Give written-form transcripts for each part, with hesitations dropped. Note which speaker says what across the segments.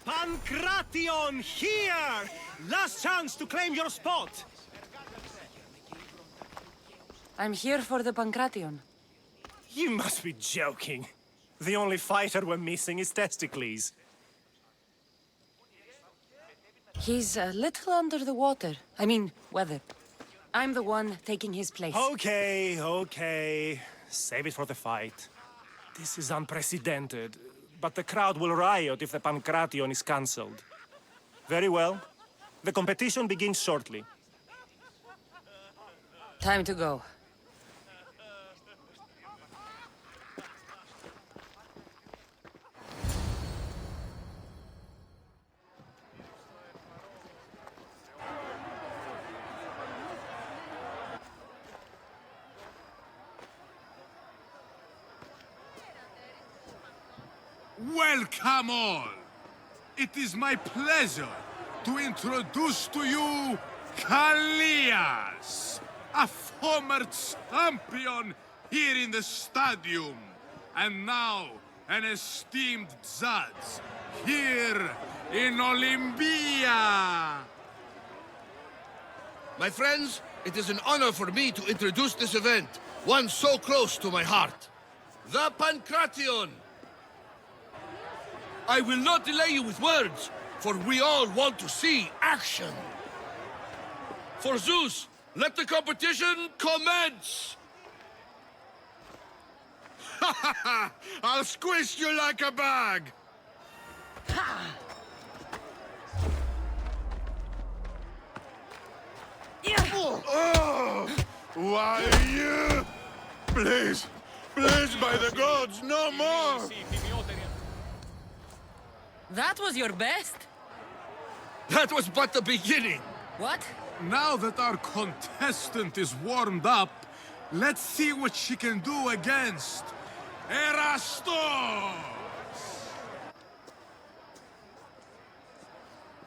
Speaker 1: Pancration here! Last chance to claim your spot!
Speaker 2: I'm here for the Pancration.
Speaker 1: You must be joking. The only fighter we're missing is Testicles.
Speaker 2: He's a little under the water. I mean, weather. I'm the one taking his place.
Speaker 1: Okay. Save it for the fight. This is unprecedented, but the crowd will riot if the Pancration is cancelled. Very well. The competition begins shortly.
Speaker 2: Time to go.
Speaker 3: Welcome all! It is my pleasure to introduce to you Kalias, a former champion here in the stadium, and now an esteemed judge here in Olympia.
Speaker 4: My friends, it is an honor for me to introduce this event, one so close to my heart. The Pancration! I will not delay you with words, for we all want to see action. For Zeus, let the competition commence! Ha ha ha! I'll squish you like a bag!
Speaker 3: Oh! Why you? Please, by the gods, no more!
Speaker 2: That was your best?
Speaker 4: That was but the beginning!
Speaker 2: What?
Speaker 3: Now that our contestant is warmed up, let's see what she can do against Erastos!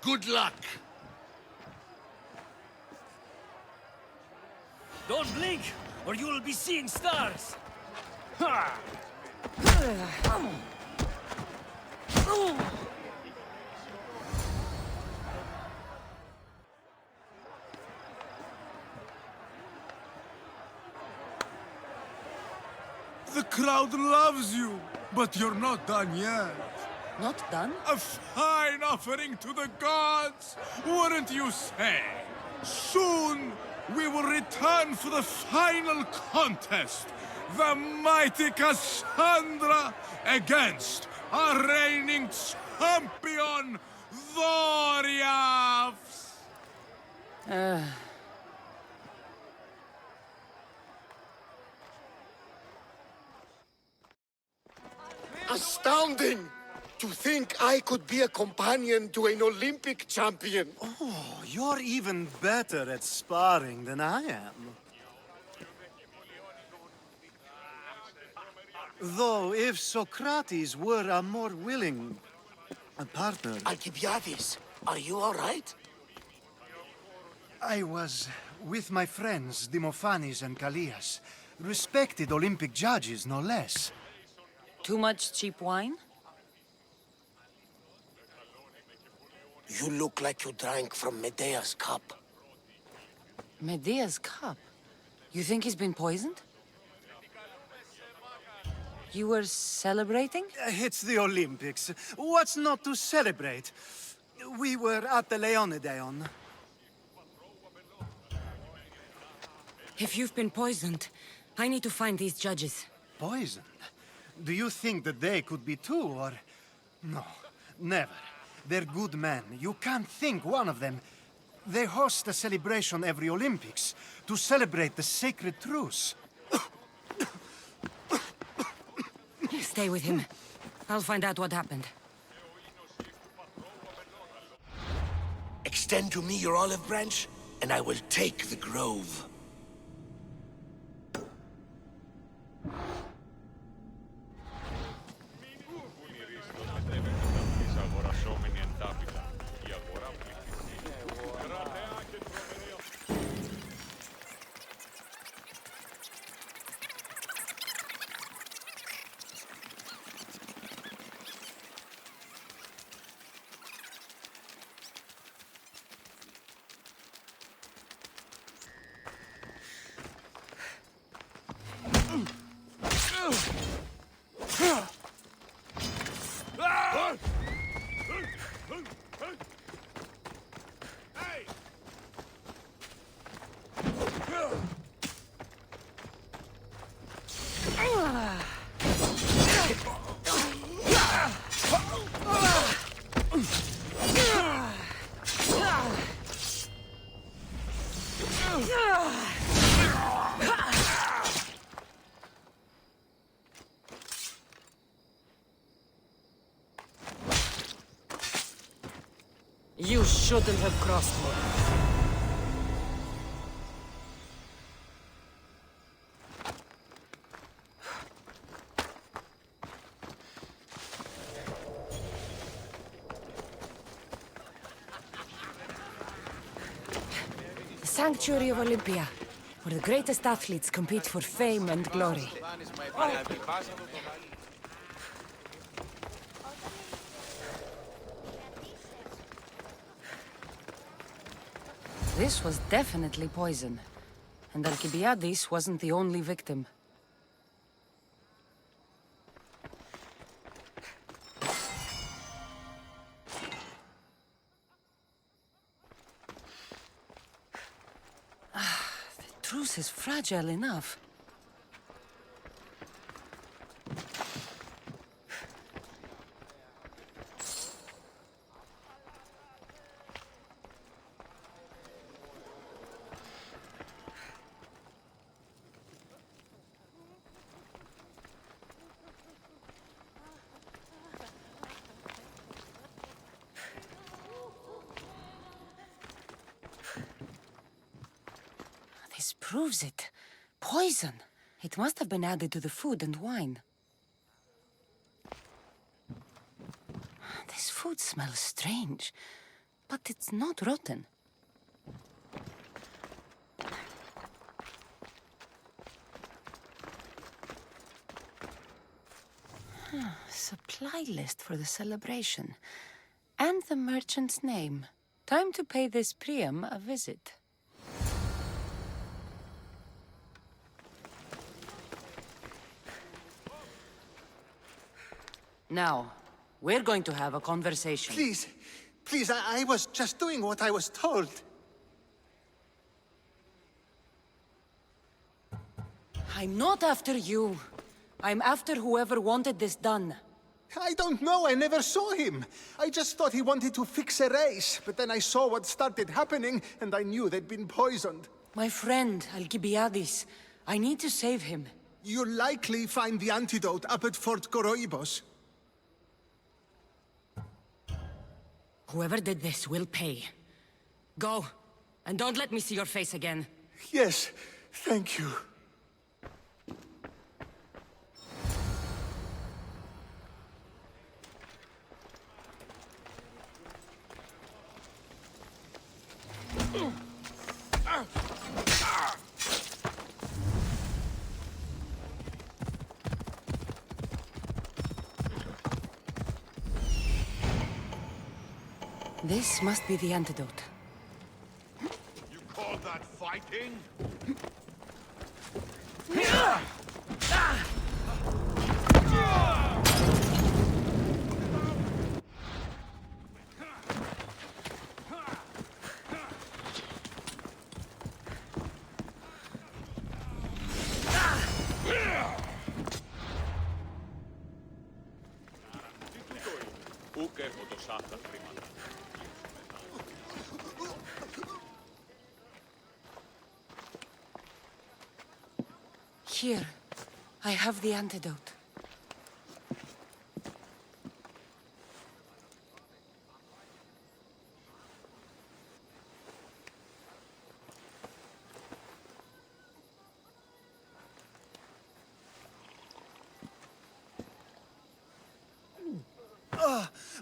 Speaker 4: Good luck!
Speaker 1: Don't blink, or you will be seeing stars! Ha!
Speaker 3: The crowd loves you, but you're not done yet.
Speaker 2: Not done?
Speaker 3: A fine offering to the gods, wouldn't you say? Soon, we will return for the final contest. The mighty Cassandra against our reigning champion, Doriaths!
Speaker 5: Astounding! To think I could be a companion to an Olympic champion.
Speaker 6: Oh, you're even better at sparring than I am. Though, if Socrates were a more willing partner...
Speaker 5: Alcibiades, are you all right?
Speaker 6: I was with my friends, Demophanes and Callias. Respected Olympic judges, no less.
Speaker 2: Too much cheap wine?
Speaker 5: You look like you drank from Medea's cup.
Speaker 2: Medea's cup? You think he's been poisoned? You were celebrating?
Speaker 6: It's the Olympics. What's not to celebrate? We were at the Leonideon.
Speaker 2: If you've been poisoned, I need to find these judges.
Speaker 6: Poisoned? Do you think that they could be too, or... No, never. They're good men. You can't think one of them. They host a celebration every Olympics to celebrate the sacred truce.
Speaker 2: Stay with him. I'll find out what happened.
Speaker 5: Extend to me your olive branch, and I will take the grove.
Speaker 2: You shouldn't have crossed me. The Sanctuary of Olympia, where the greatest athletes compete for fame and glory. This was definitely poison. And Alcibiades wasn't the only victim. The truce is fragile enough. This proves it. Poison. It must have been added to the food and wine. This food smells strange, but it's not rotten. Supply list for the celebration. And the merchant's name. Time to pay this Priam a visit. Now, we're going to have a conversation.
Speaker 6: Please, please, I was just doing what I was told.
Speaker 2: I'm not after you. I'm after whoever wanted this done.
Speaker 6: I don't know, I never saw him. I just thought he wanted to fix a race, but then I saw what started happening, and I knew they'd been poisoned.
Speaker 2: My friend, Alcibiades. I need to save him.
Speaker 6: You'll likely find the antidote up at Fort Coroibos.
Speaker 2: Whoever did this will pay. Go, and don't let me see your face again.
Speaker 6: Yes, thank you.
Speaker 2: This must be the antidote.
Speaker 3: You call that fighting?
Speaker 2: Here, I have the antidote.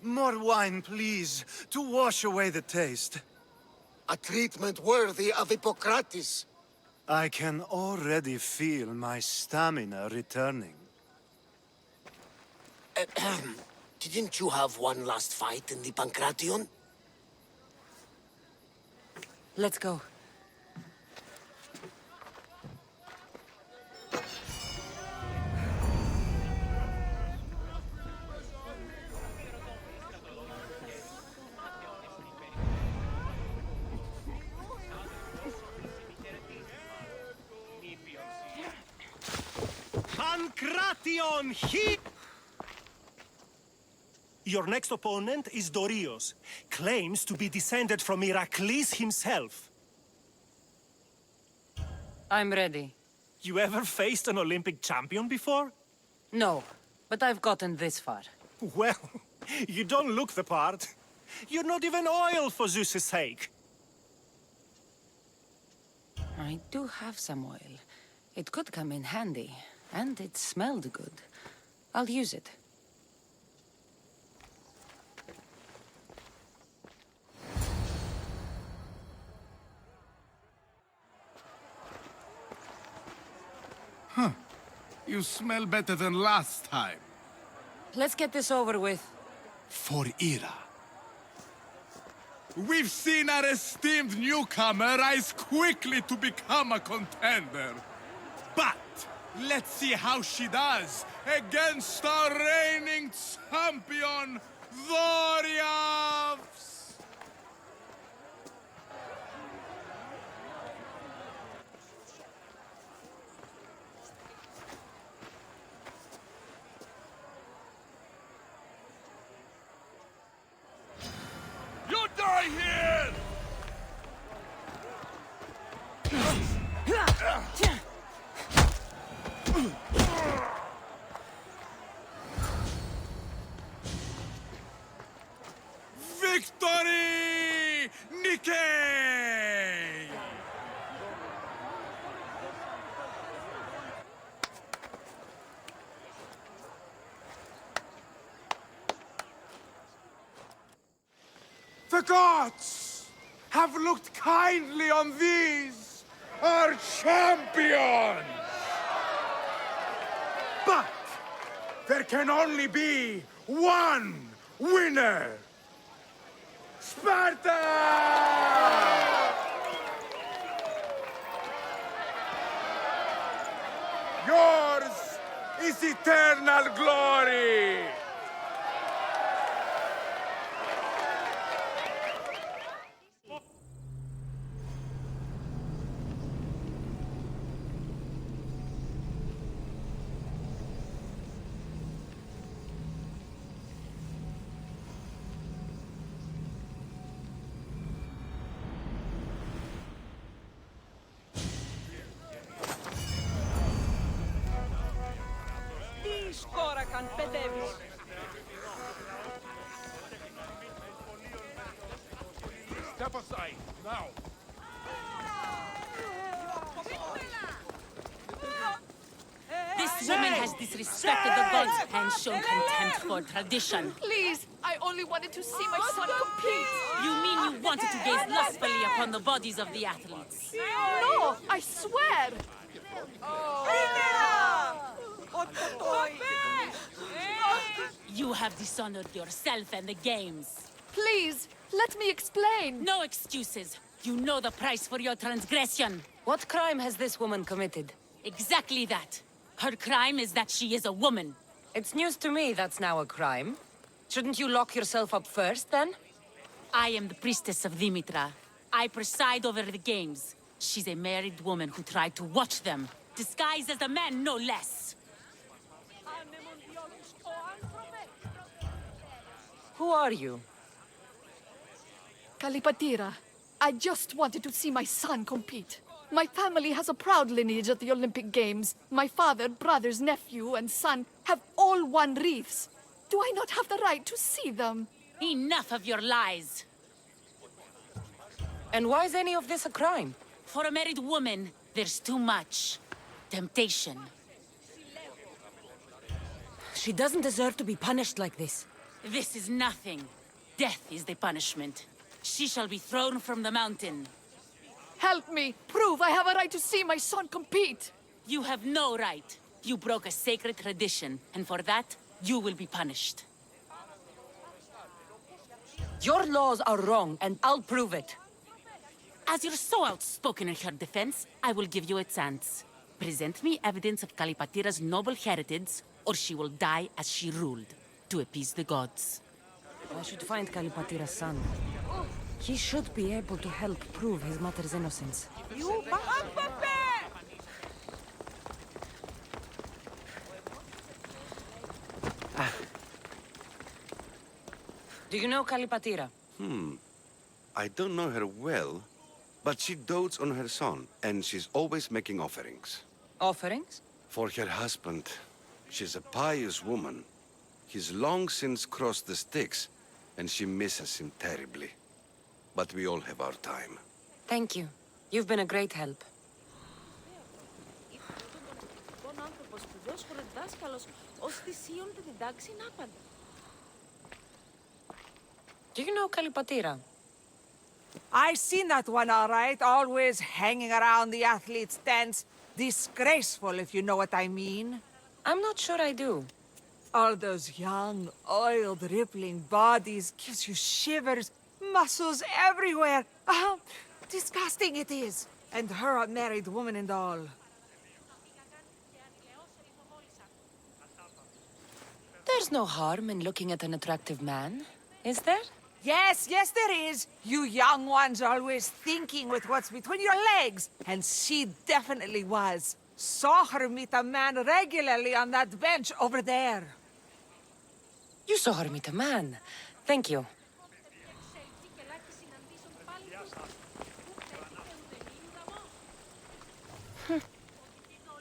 Speaker 6: More wine, please, to wash away the taste.
Speaker 5: A treatment worthy of Hippocrates.
Speaker 6: I can already feel my stamina returning.
Speaker 5: Didn't you have one last fight in the Pancration?
Speaker 2: Let's go.
Speaker 1: Pancration, he... Your next opponent is Dorios. Claims to be descended from Heracles himself.
Speaker 2: I'm ready.
Speaker 1: You ever faced an Olympic champion before?
Speaker 2: No, but I've gotten this far.
Speaker 1: Well, you don't look the part. You're not even oil for Zeus's sake.
Speaker 2: I do have some oil. It could come in handy, and it smelled good. I'll use it.
Speaker 3: You smell better than last time.
Speaker 2: Let's get this over with.
Speaker 3: For Ira. We've seen our esteemed newcomer rise quickly to become a contender. But let's see how she does against our reigning champion, Doriaths!
Speaker 4: You die here!
Speaker 3: Victory! Nikkei! The gods have looked kindly on these, our champions! But there can only be one winner! Sparta! Yours is eternal glory!
Speaker 4: Step aside, now!
Speaker 7: This woman has disrespected the gods and shown contempt for tradition.
Speaker 8: Please, I only wanted to see my son compete.
Speaker 7: You mean you wanted to gaze lustfully upon the bodies of the athletes?
Speaker 8: No, I swear.
Speaker 7: You have dishonored yourself and the games.
Speaker 8: Please, let me explain.
Speaker 7: No excuses. You know the price for your transgression.
Speaker 2: What crime has this woman committed?
Speaker 7: Exactly that. Her crime is that she is a woman.
Speaker 2: It's news to me that's now a crime. Shouldn't you lock yourself up first, then?
Speaker 7: I am the priestess of Dimitra. I preside over the games. She's a married woman who tried to watch them, disguised as a man, no less.
Speaker 2: Who are you?
Speaker 8: Kalipatira, I just wanted to see my son compete. My family has a proud lineage at the Olympic Games. My father, brothers, nephew, and son have all won wreaths. Do I not have the right to see them?
Speaker 7: Enough of your lies.
Speaker 2: And why is any of this a crime?
Speaker 7: For a married woman, there's too much temptation.
Speaker 2: She doesn't deserve to be punished like this.
Speaker 7: This is nothing. Death is the punishment. She shall be thrown from the mountain.
Speaker 8: Help me. Prove I have a right to see my son compete.
Speaker 7: You have no right. You broke a sacred tradition, and for that, you will be punished.
Speaker 2: Your laws are wrong, and I'll prove it.
Speaker 7: As you're so outspoken in her defense, I will give you a chance. Present me evidence of Kalipatira's noble heritage, or she will die as she ruled, to appease the gods.
Speaker 2: I should find Kalipatira's son. He should be able to help prove his mother's innocence. Do you know Kalipatira?
Speaker 9: I don't know her well, but she dotes on her son, and she's always making offerings.
Speaker 2: Offerings?
Speaker 9: For her husband. She's a pious woman. He's long since crossed the Styx, and she misses him terribly. But we all have our time.
Speaker 2: Thank you. You've been a great help. Do you know Kalipatira?
Speaker 10: I seen that one all right, always hanging around the athletes' tents. Disgraceful, if you know what I mean.
Speaker 2: I'm not sure I do.
Speaker 10: All those young, oiled, rippling bodies gives you shivers, muscles everywhere. Disgusting it is. And her a married woman and all.
Speaker 2: There's no harm in looking at an attractive man, is there?
Speaker 10: Yes, yes there is. You young ones always thinking with what's between your legs. And she definitely was. Saw her meet a man regularly on that bench over there.
Speaker 2: You saw her meet a man. Thank you.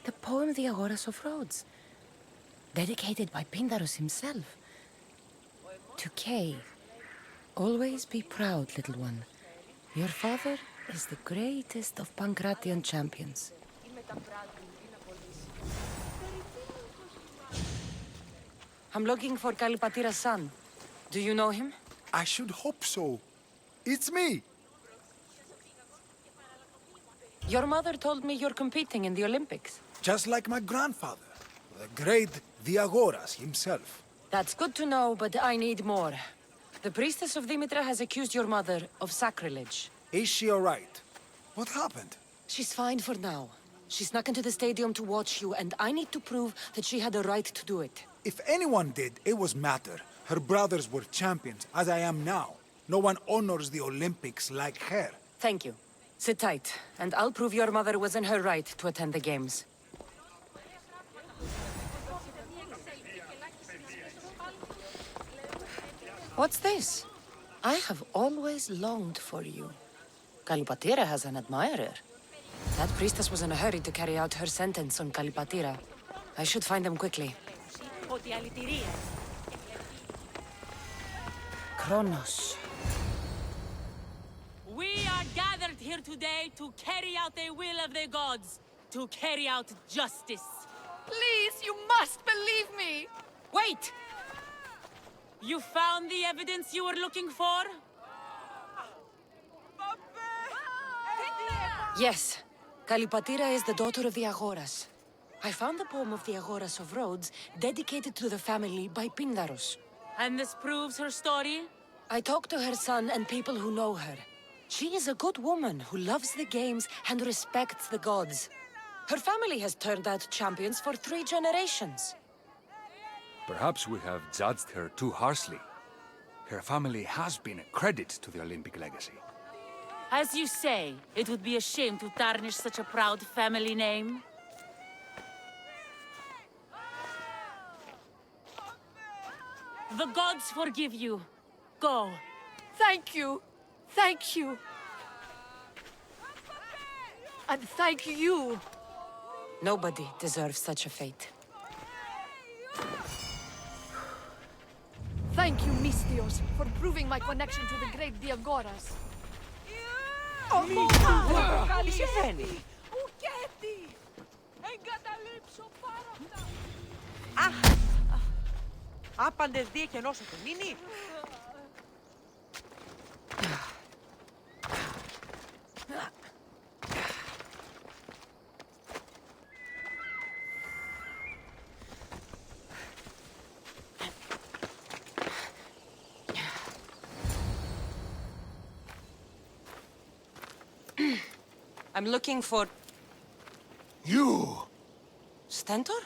Speaker 2: The poem The Agoras of Rhodes. Dedicated by Pindarus himself. To Kay. Always be proud, little one. Your father is the greatest of Pancratian champions. I'm looking for Kalipatira's son. Do you know him?
Speaker 11: I should hope so. It's me.
Speaker 2: Your mother told me you're competing in the Olympics.
Speaker 11: Just like my grandfather, the great Diagoras himself.
Speaker 2: That's good to know, but I need more. The priestess of Dimitra has accused your mother of sacrilege.
Speaker 11: Is she all right? What happened?
Speaker 2: She's fine for now. She snuck into the stadium to watch you, and I need to prove that she had the right to do it.
Speaker 11: If anyone did, it was Matter. Her brothers were champions, as I am now. No one honors the Olympics like her.
Speaker 2: Thank you. Sit tight, and I'll prove your mother was in her right to attend the games. What's this? I have always longed for you. Kalipatira has an admirer. That priestess was in a hurry to carry out her sentence on Kalipatira. I should find them quickly. Kronos.
Speaker 7: We are gathered here today to carry out the will of the gods, to carry out justice.
Speaker 8: Please, you must believe me!
Speaker 7: Wait! You found the evidence you were looking for?
Speaker 2: Yes. Kalipatira is the daughter of the Agoras. I found the poem of the Agoras of Rhodes dedicated to the family by Pindarus.
Speaker 7: And this proves her story?
Speaker 2: I talked to her son and people who know her. She is a good woman who loves the games and respects the gods. Her family has turned out champions for 3 generations.
Speaker 12: Perhaps we have judged her too harshly. Her family has been a credit to the Olympic legacy.
Speaker 7: As you say, it would be a shame to tarnish such a proud family name. The gods forgive you. Go.
Speaker 8: Thank you. Thank you. And thank you.
Speaker 2: Nobody deserves such a fate.
Speaker 8: Thank you, Mystios, for proving my connection to the great Diagoras.
Speaker 10: Τι συμβαίνει? Άπαντες δίε και ενός έχω μείνει.
Speaker 2: I'm looking for...
Speaker 11: You!
Speaker 2: Stentor?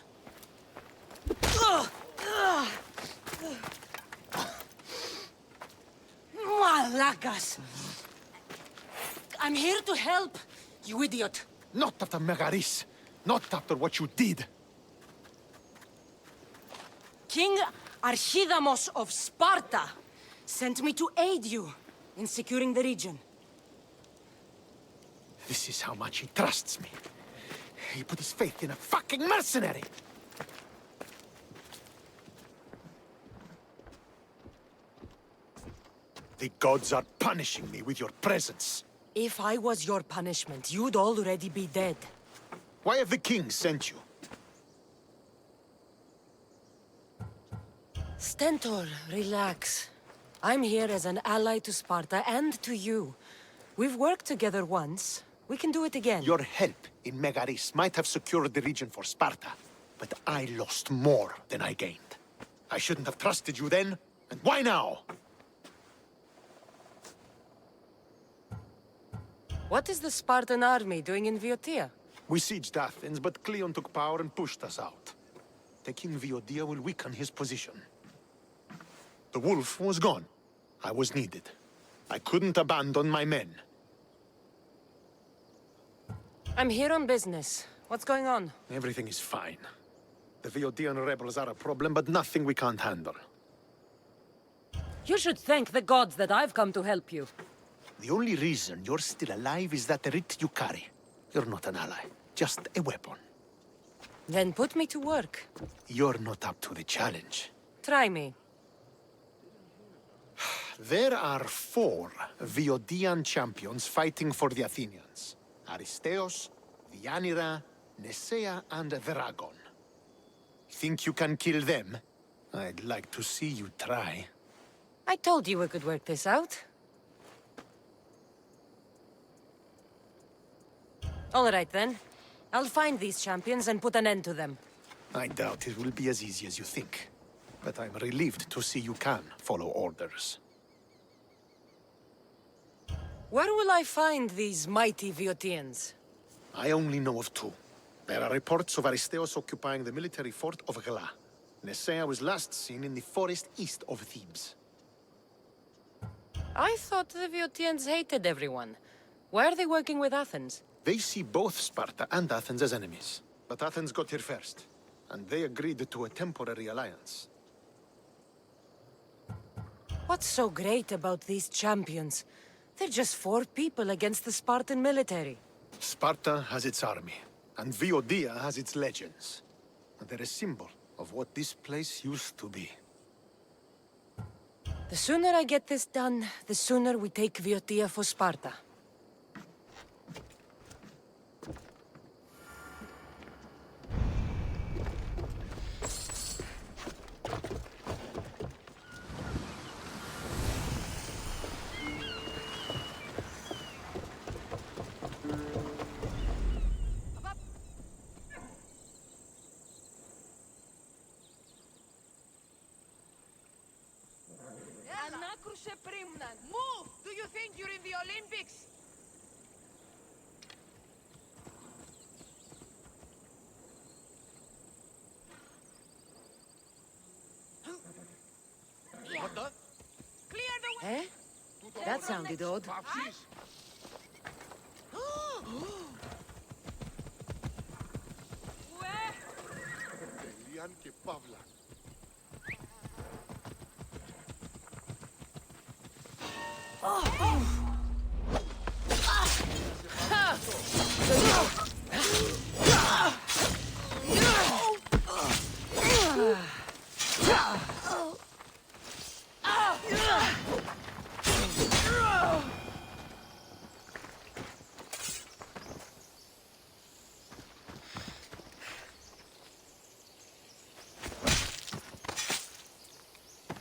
Speaker 2: Malakas! I'm here to help, you idiot.
Speaker 5: Not after Megaris. Not after what you did.
Speaker 2: King Archidamos of Sparta sent me to aid you in securing the region.
Speaker 5: This is how much he trusts me. He put his faith in a fucking mercenary. The gods are punishing me with your presence.
Speaker 2: If I was your punishment, you'd already be dead.
Speaker 5: Why have the kings sent you?
Speaker 2: Stentor, relax. I'm here as an ally to Sparta and to you. We've worked together once. We can do it again.
Speaker 5: Your help in Megaris might have secured the region for Sparta, but I lost more than I gained. I shouldn't have trusted you then, and why now?
Speaker 2: What is the Spartan army doing in Viotia?
Speaker 5: We sieged Athens, but Cleon took power and pushed us out. Taking Viotia will weaken his position. The wolf was gone. I was needed. I couldn't abandon my men.
Speaker 2: I'm here on business. What's going on?
Speaker 5: Everything is fine. The Viotian rebels are a problem, but nothing we can't handle.
Speaker 2: You should thank the gods that I've come to help you.
Speaker 5: The only reason you're still alive is that writ you carry. You're not an ally, just a weapon.
Speaker 2: Then put me to work.
Speaker 5: You're not up to the challenge.
Speaker 2: Try me.
Speaker 5: There are 4 Viodian champions fighting for the Athenians. Aristeos, Deianira, Nesea, and Veragon. Think you can kill them? I'd like to see you try.
Speaker 2: I told you we could work this out. All right, then. I'll find these champions and put an end to them.
Speaker 5: I doubt it will be as easy as you think. But I'm relieved to see you can follow orders.
Speaker 2: Where will I find these mighty Viotians?
Speaker 5: I only know of 2. There are reports of Aristeos occupying the military fort of Gela. Nesea was last seen in the forest east of Thebes.
Speaker 2: I thought the Viotians hated everyone. Why are they working with Athens?
Speaker 5: They see both Sparta and Athens as enemies. But Athens got here first, and they agreed to a temporary alliance.
Speaker 2: What's so great about these champions? They're just 4 people against the Spartan military.
Speaker 5: Sparta has its army, and Viotia has its legends. And they're a symbol of what this place used to be.
Speaker 2: The sooner I get this done, the sooner we take Viotia for Sparta.
Speaker 10: Move! Do you think you're in the Olympics?
Speaker 5: What the?
Speaker 10: Clear the way!
Speaker 2: Eh? That sounded odd.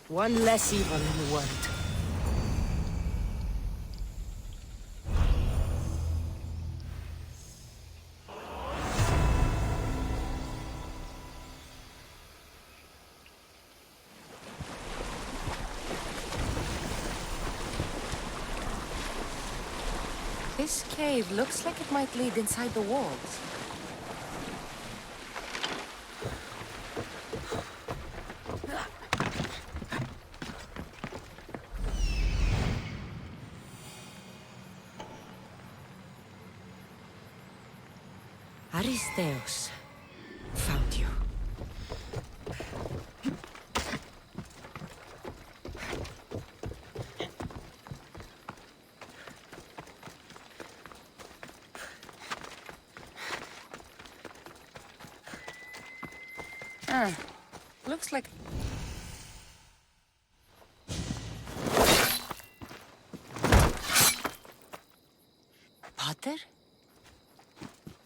Speaker 2: One less evil in the world. This cave looks like it might lead inside the walls. Aristeos, found you. Looks like... matter?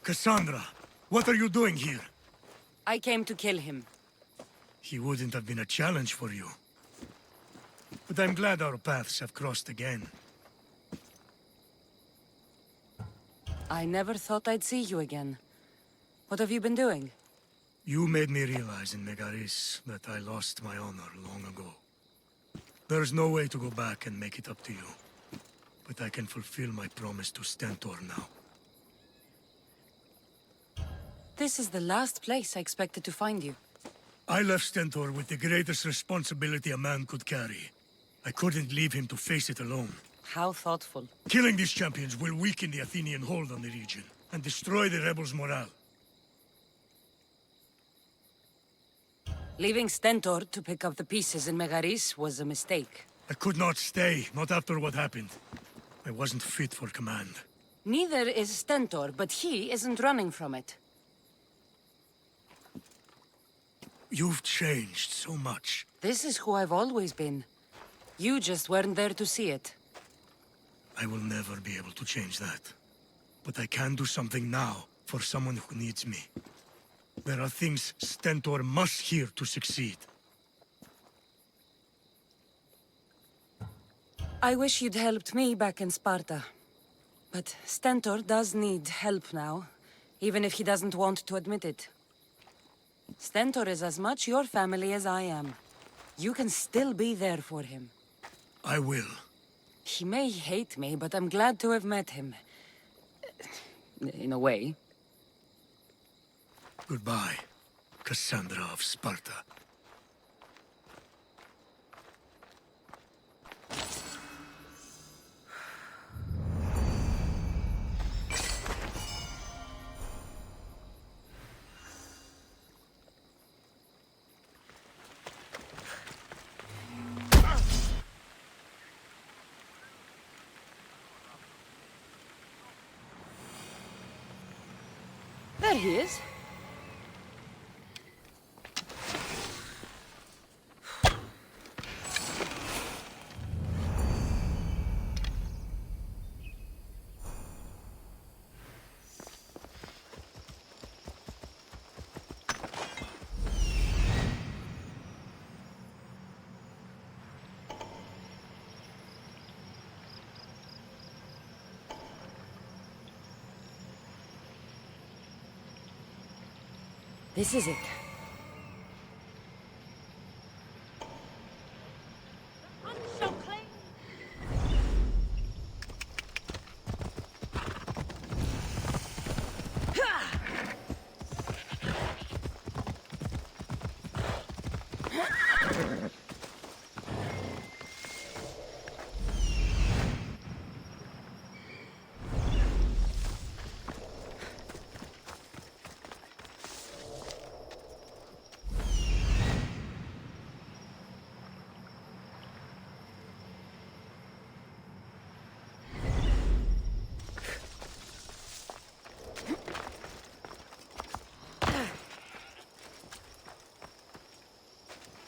Speaker 1: Cassandra, what are you doing here?
Speaker 2: I came to kill him.
Speaker 1: He wouldn't have been a challenge for you. But I'm glad our paths have crossed again.
Speaker 2: I never thought I'd see you again. What have you been doing?
Speaker 1: You made me realize in Megaris that I lost my honor long ago. There's no way to go back and make it up to you. But I can fulfill my promise to Stentor now.
Speaker 2: This is the last place I expected to find you.
Speaker 1: I left Stentor with the greatest responsibility a man could carry. I couldn't leave him to face it alone.
Speaker 2: How thoughtful.
Speaker 1: Killing these champions will weaken the Athenian hold on the region and destroy the rebels' morale.
Speaker 2: Leaving Stentor to pick up the pieces in Megaris was a mistake.
Speaker 1: I could not stay, not after what happened. I wasn't fit for command.
Speaker 2: Neither is Stentor, but he isn't running from it.
Speaker 1: You've changed so much.
Speaker 2: This is who I've always been. You just weren't there to see it.
Speaker 1: I will never be able to change that. But I can do something now for someone who needs me. There are things Stentor must hear to succeed.
Speaker 2: I wish you'd helped me back in Sparta. But Stentor does need help now, even if he doesn't want to admit it. Stentor is as much your family as I am. You can still be there for him.
Speaker 1: I will.
Speaker 2: He may hate me, but I'm glad to have met him. In a way.
Speaker 1: Goodbye, Cassandra of Sparta.
Speaker 2: There he is. This is it.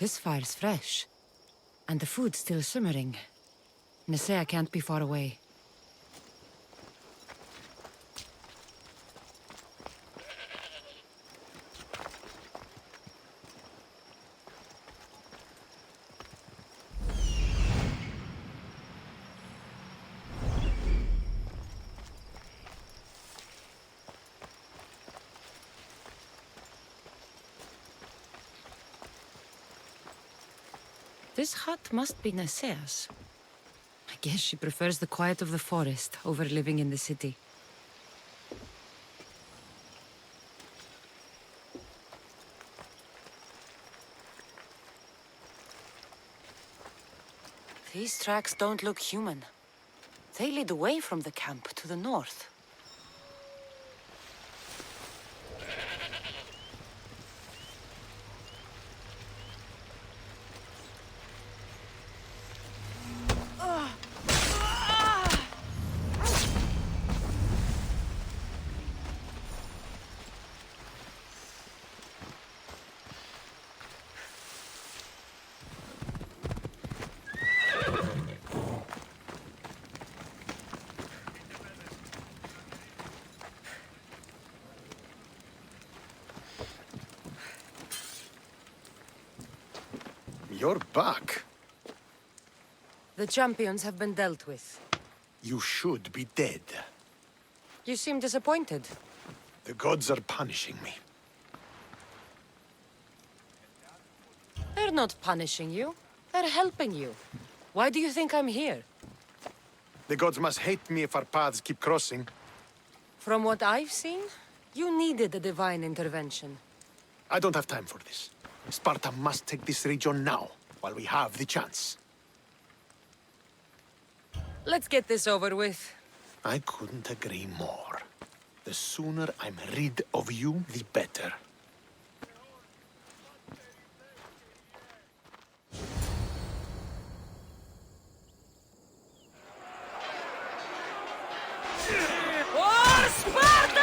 Speaker 2: This fire's fresh. And the food's still simmering. Nesea can't be far away. This hut must be Nesea's. I guess she prefers the quiet of the forest over living in the city. These tracks don't look human. They lead away from the camp to the north.
Speaker 5: You're back.
Speaker 2: The champions have been dealt with.
Speaker 5: You should be dead.
Speaker 2: You seem disappointed.
Speaker 5: The gods are punishing me.
Speaker 2: They're not punishing you. They're helping you. Why do you think I'm here?
Speaker 5: The gods must hate me if our paths keep crossing.
Speaker 2: From what I've seen, you needed a divine intervention.
Speaker 5: I don't have time for this. Sparta must take this region now, while we have the chance.
Speaker 2: Let's get this over with.
Speaker 5: I couldn't agree more. The sooner I'm rid of you, the better.
Speaker 7: For Sparta!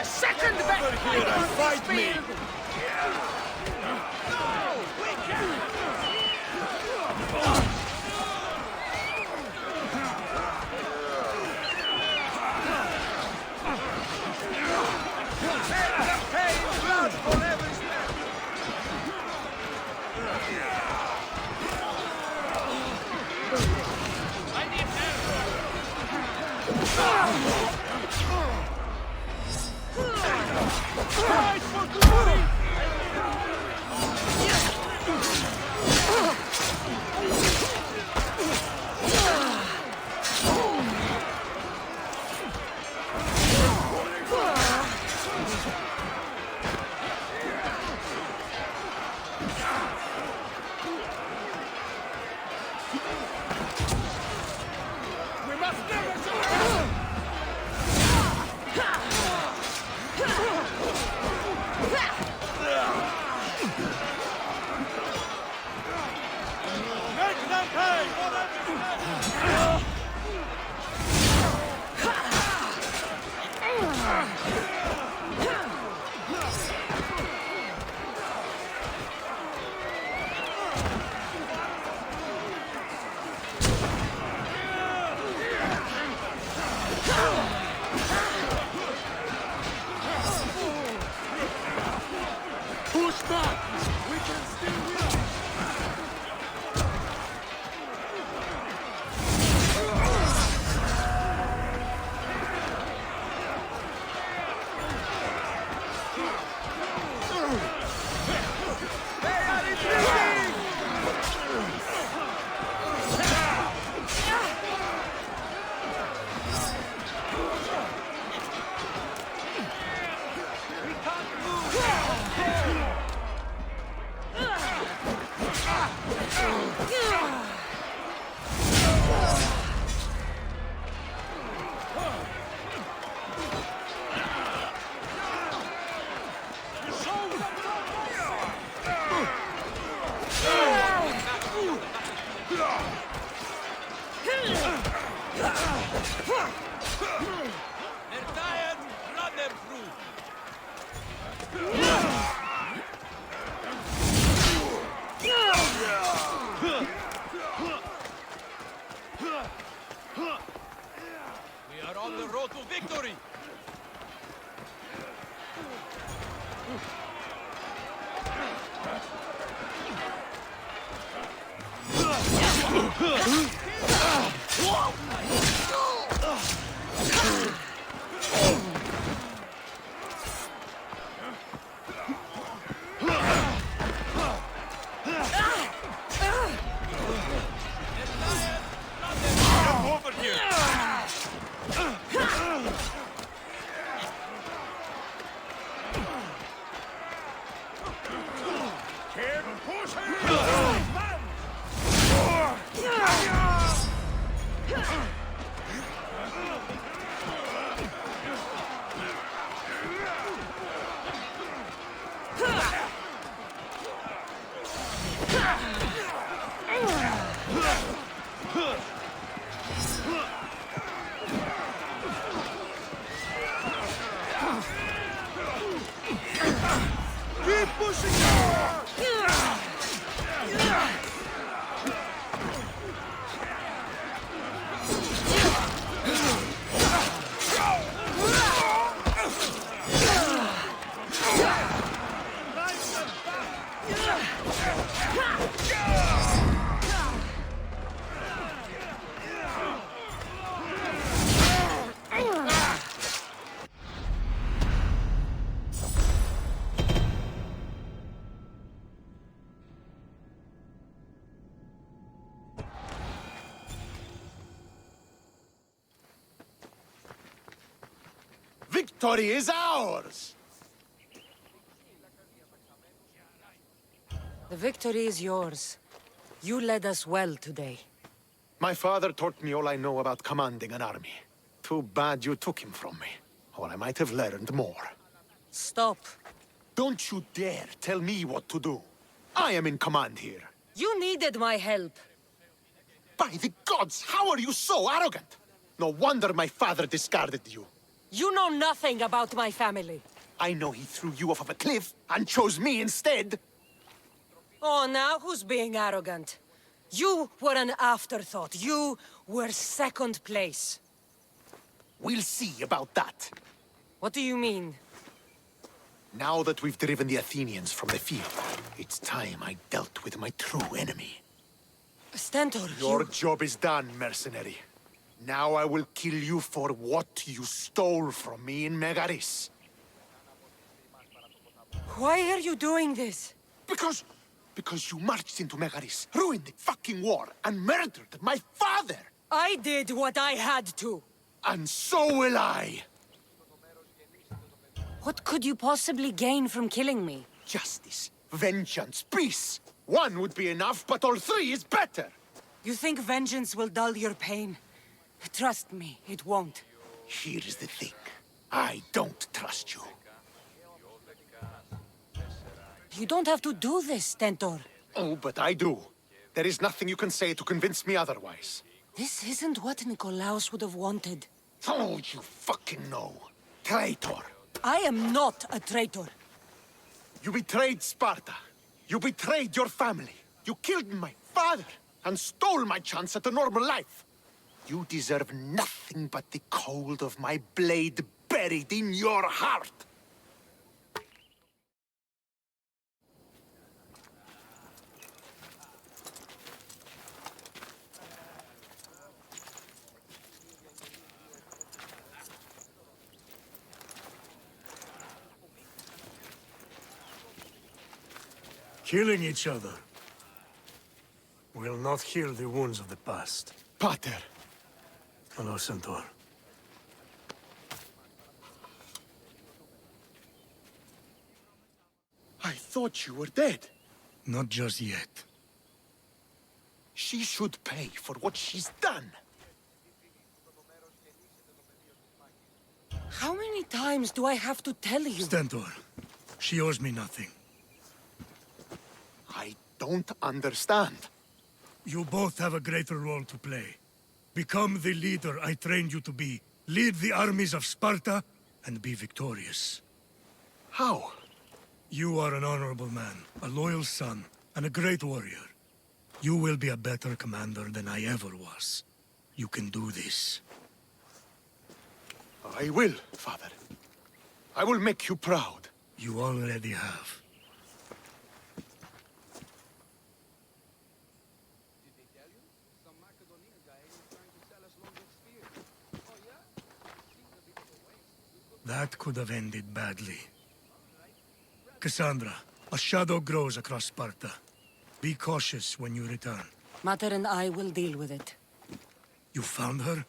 Speaker 10: Second best fighter on this field!
Speaker 3: Keep pushing!
Speaker 5: Victory is ours!
Speaker 2: The victory is yours. You led us well today.
Speaker 5: My father taught me all I know about commanding an army. Too bad you took him from me, or I might have learned more.
Speaker 2: Stop.
Speaker 5: Don't you dare tell me what to do. I am in command here.
Speaker 2: You needed my help.
Speaker 5: By the gods, how are you so arrogant? No wonder my father discarded you.
Speaker 2: You know nothing about my family.
Speaker 5: I know he threw you off of a cliff and chose me instead.
Speaker 2: Oh, now who's being arrogant? You were an afterthought. You were second place.
Speaker 5: We'll see about that.
Speaker 2: What do you mean?
Speaker 5: Now that we've driven the Athenians from the field, it's time I dealt with my true enemy.
Speaker 2: Stentor,
Speaker 5: Your job is done, mercenary. Now I will kill you for what you stole from me in Megaris.
Speaker 2: Why are you doing this?
Speaker 5: Because you marched into Megaris, ruined the fucking war, and murdered my father!
Speaker 2: I did what I had to.
Speaker 5: And so will I!
Speaker 2: What could you possibly gain from killing me?
Speaker 5: Justice, vengeance, peace. One would be enough, but all three is better!
Speaker 2: You think vengeance will dull your pain? Trust me, it won't.
Speaker 5: Here's the thing. I don't trust you.
Speaker 2: You don't have to do this, Stentor.
Speaker 5: Oh, but I do. There is nothing you can say to convince me otherwise.
Speaker 2: This isn't what Nikolaos would have wanted.
Speaker 5: Oh, you fucking know. Traitor.
Speaker 2: I am not a traitor.
Speaker 5: You betrayed Sparta. You betrayed your family. You killed my father and stole my chance at a normal life. You deserve nothing but the cold of my blade buried in your heart.
Speaker 1: Killing each other will not heal the wounds of the past.
Speaker 5: Pater.
Speaker 1: Hello, Centaur.
Speaker 5: I thought you were dead.
Speaker 1: Not just yet.
Speaker 5: She should pay for what she's done.
Speaker 2: How many times do I have to tell you?
Speaker 1: Stentor, she owes me nothing.
Speaker 5: I don't understand.
Speaker 1: You both have a greater role to play. Become the leader I trained you to be. Lead the armies of Sparta and be victorious.
Speaker 5: How?
Speaker 1: You are an honorable man, a loyal son, and a great warrior. You will be a better commander than I ever was. You can do this.
Speaker 5: I will, Father. I will make you proud.
Speaker 1: You already have. That could have ended badly. Cassandra, a shadow grows across Sparta. Be cautious when you return.
Speaker 2: Mater and I will deal with it.
Speaker 1: You found her?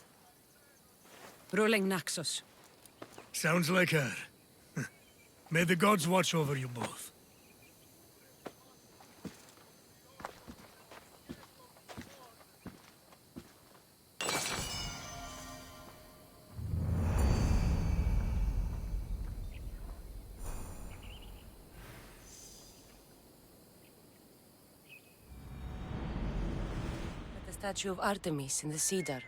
Speaker 2: Ruling Naxos.
Speaker 1: Sounds like her. May the gods watch over you both.
Speaker 2: statue of Artemis in the cedar.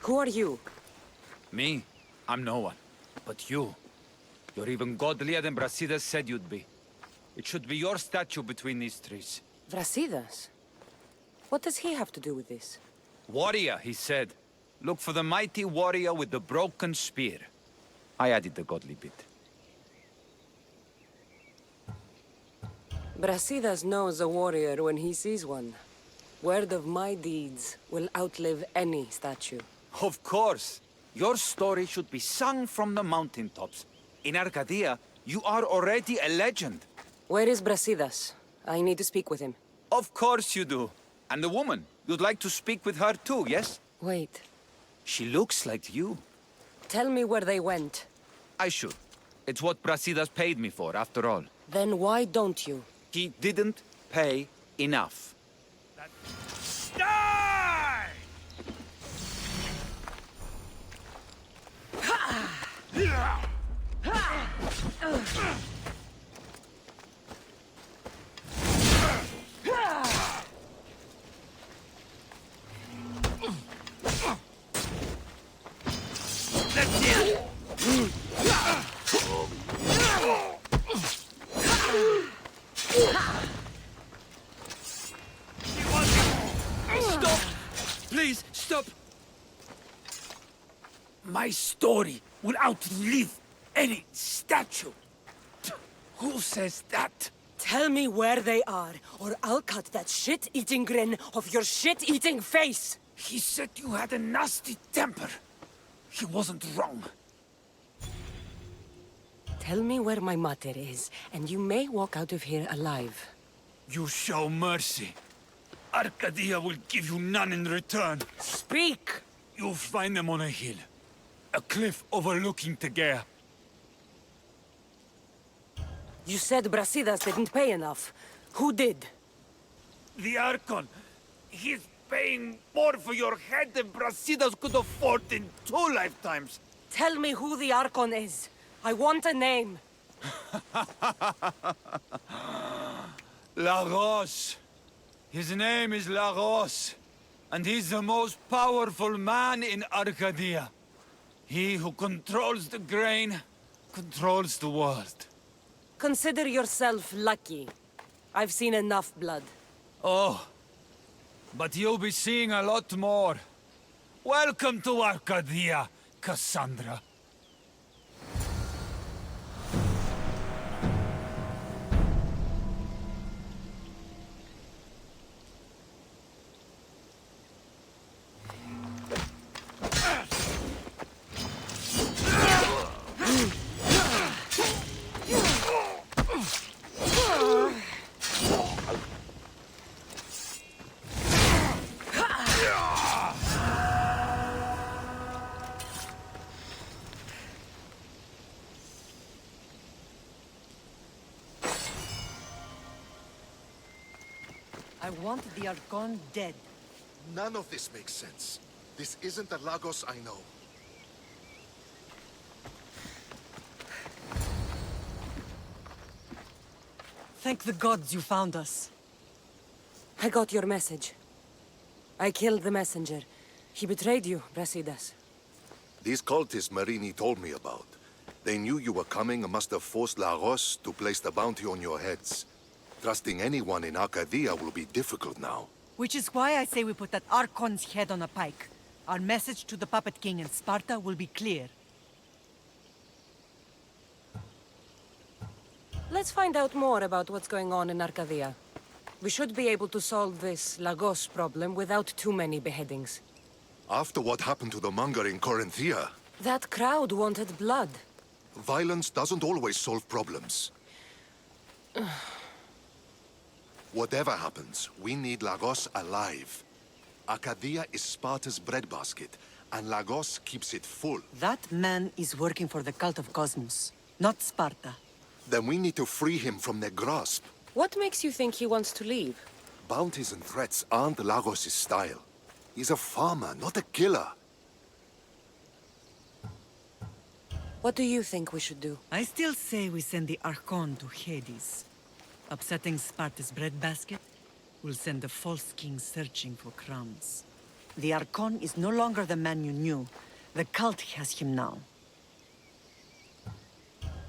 Speaker 2: Who are you?
Speaker 13: Me? I'm no one. But you. You're even godlier than Brasidas said you'd be. It should be your statue between these trees.
Speaker 2: Brasidas? What does he have to do with this?
Speaker 13: Warrior, he said. Look for the mighty warrior with the broken spear. I added the godly bit.
Speaker 2: Brasidas knows a warrior when he sees one. Word of my deeds will outlive any statue.
Speaker 13: Of course. Your story should be sung from the mountaintops. In Arcadia, you are already a legend.
Speaker 2: Where is Brasidas? I need to speak with him.
Speaker 13: Of course you do. And the woman. You'd like to speak with her too, yes?
Speaker 2: Wait.
Speaker 13: She looks like you.
Speaker 2: Tell me where they went.
Speaker 13: I should. It's what Brasidas paid me for, after all.
Speaker 2: Then why don't you?
Speaker 13: He didn't pay enough.
Speaker 4: Die!
Speaker 13: Stop! Please, stop! My story will outlive any statue. Who says that?
Speaker 2: Tell me where they are, or I'll cut that shit-eating grin off your shit-eating face!
Speaker 13: He said you had a nasty temper. He wasn't wrong.
Speaker 2: Tell me where my mater is, and you may walk out of here alive.
Speaker 13: You show mercy. Arcadia will give you none in return.
Speaker 2: Speak!
Speaker 13: You'll find them on a hill. A cliff overlooking Tegea.
Speaker 2: You said Brasidas didn't pay enough. Who did?
Speaker 13: The Archon. He's paying more for your head than Brasidas could afford in 2 lifetimes.
Speaker 2: Tell me who the Archon is. I want a name.
Speaker 13: Lagos. His name is Lagos. And he's the most powerful man in Arcadia. He who controls the grain, controls the world.
Speaker 2: Consider yourself lucky. I've seen enough blood.
Speaker 13: Oh, but you'll be seeing a lot more. Welcome to Arcadia, Cassandra.
Speaker 10: I want the Archon dead.
Speaker 5: None of this makes sense. This isn't the Lagos I know.
Speaker 10: Thank the gods you found us.
Speaker 2: I got your message. I killed the messenger. He betrayed you, Brasidas.
Speaker 14: These cultists Marini told me about. They knew you were coming and must have forced Lagos to place the bounty on your heads. Trusting anyone in Arcadia will be difficult now.
Speaker 10: Which is why I say we put that Archon's head on a pike. Our message to the Puppet King in Sparta will be clear.
Speaker 2: Let's find out more about what's going on in Arcadia. We should be able to solve this Lagos problem without too many beheadings.
Speaker 14: After what happened to the monger in Corinthia,
Speaker 2: That crowd wanted blood.
Speaker 14: violence doesn't always solve problems. Whatever happens, we need Lagos alive. Arcadia is Sparta's breadbasket, and Lagos keeps it full.
Speaker 10: That man is working for the cult of Cosmos, not Sparta.
Speaker 14: Then we need to free him from their grasp.
Speaker 2: What makes you think he wants to leave?
Speaker 14: Bounties and threats aren't Lagos' style. He's a farmer, not a killer.
Speaker 2: What do you think we should do?
Speaker 15: I still say we send the Archon to Hades. Upsetting Sparta's breadbasket will send the false king searching for crumbs. The Archon is no longer the man you knew. The cult has him now.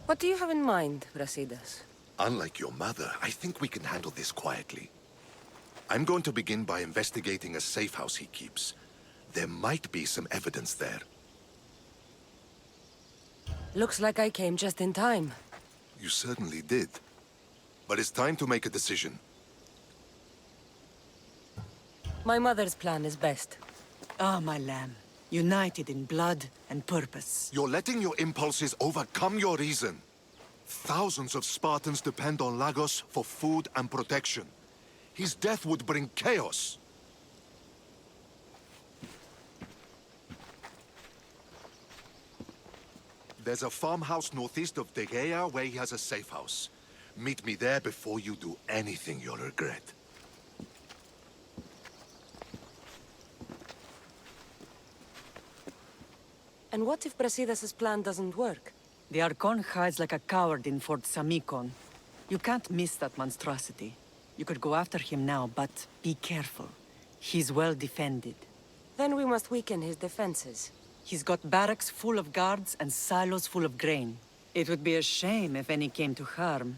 Speaker 2: What do you have in mind, Brasidas?
Speaker 14: Unlike your mother, I think we can handle this quietly. I'm going to begin by investigating a safe house he keeps. There might be some evidence there.
Speaker 2: Looks like I came just in time.
Speaker 14: You certainly did. But it's time to make a decision.
Speaker 2: My mother's plan is best.
Speaker 15: Ah, my lamb. United in blood and purpose.
Speaker 14: You're letting your impulses overcome your reason. Thousands of Spartans depend on Lagos for food and protection. His death would bring chaos. There's a farmhouse northeast of Tegea where he has a safe house. Meet me there before you do anything you'll regret.
Speaker 2: And what if Brasidas' plan doesn't work?
Speaker 15: The Archon hides like a coward in Fort Samikon. You can't miss that monstrosity. You could go after him now, but be careful. He's well defended.
Speaker 2: Then we must weaken his defenses.
Speaker 15: He's got barracks full of guards and silos full of grain. It would be a shame if any came to harm.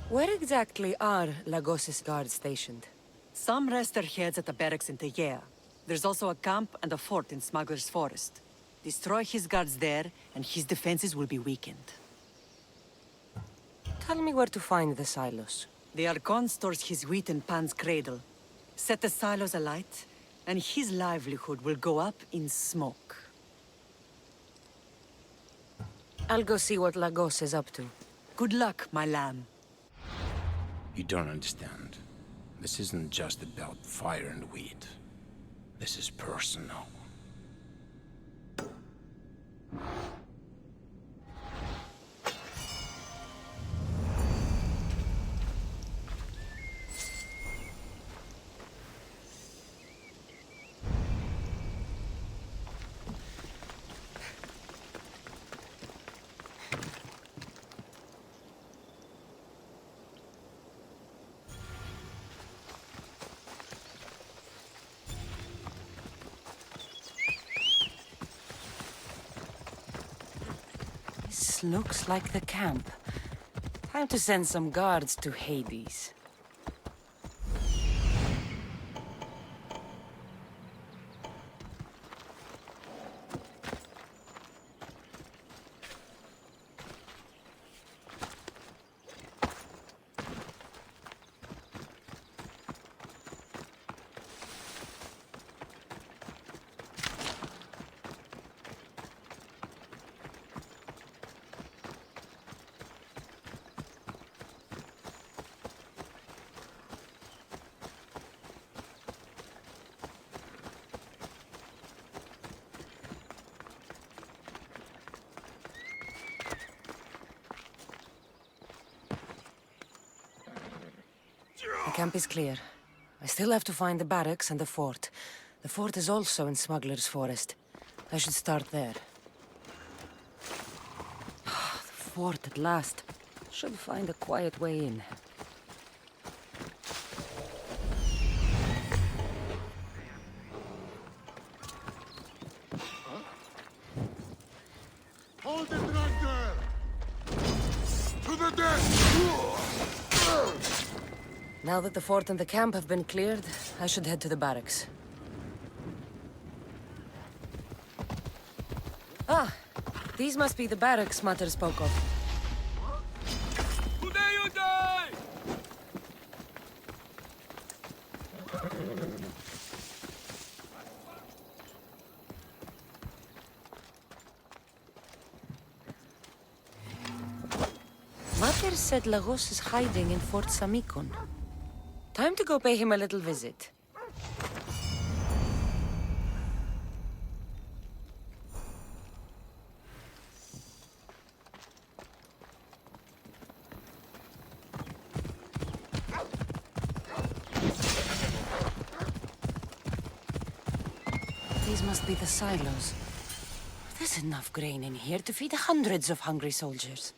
Speaker 2: Where exactly are Lagos' guards stationed?
Speaker 15: Some rest their heads at the barracks in Tegea. There's also a camp and a fort in Smuggler's Forest. Destroy his guards there, and his defenses will be weakened.
Speaker 2: Tell me where to find the silos.
Speaker 15: The Archon stores his wheat in Pan's cradle. Set the silos alight, and his livelihood will go up in smoke.
Speaker 2: I'll go see what Lagos is up to.
Speaker 15: Good luck, my lamb.
Speaker 16: You don't understand. This isn't just about fire and wheat. This is personal.
Speaker 2: This looks like the camp. Time to send some guards to Hades. The camp is clear. I still have to find the barracks and the fort. The fort is also in Smuggler's Forest. I should start there. The fort at last. Should find a quiet way in.
Speaker 3: Hold the tractor! To the deck!
Speaker 2: Now that the fort and the camp have been cleared, I should head to the barracks. Ah! These must be the barracks Mater spoke of.
Speaker 4: Today you die!
Speaker 2: Mater said Lagos is hiding in Fort Samikon. Time to go pay him a little visit. These must be the silos. There's enough grain in here to feed hundreds of hungry soldiers.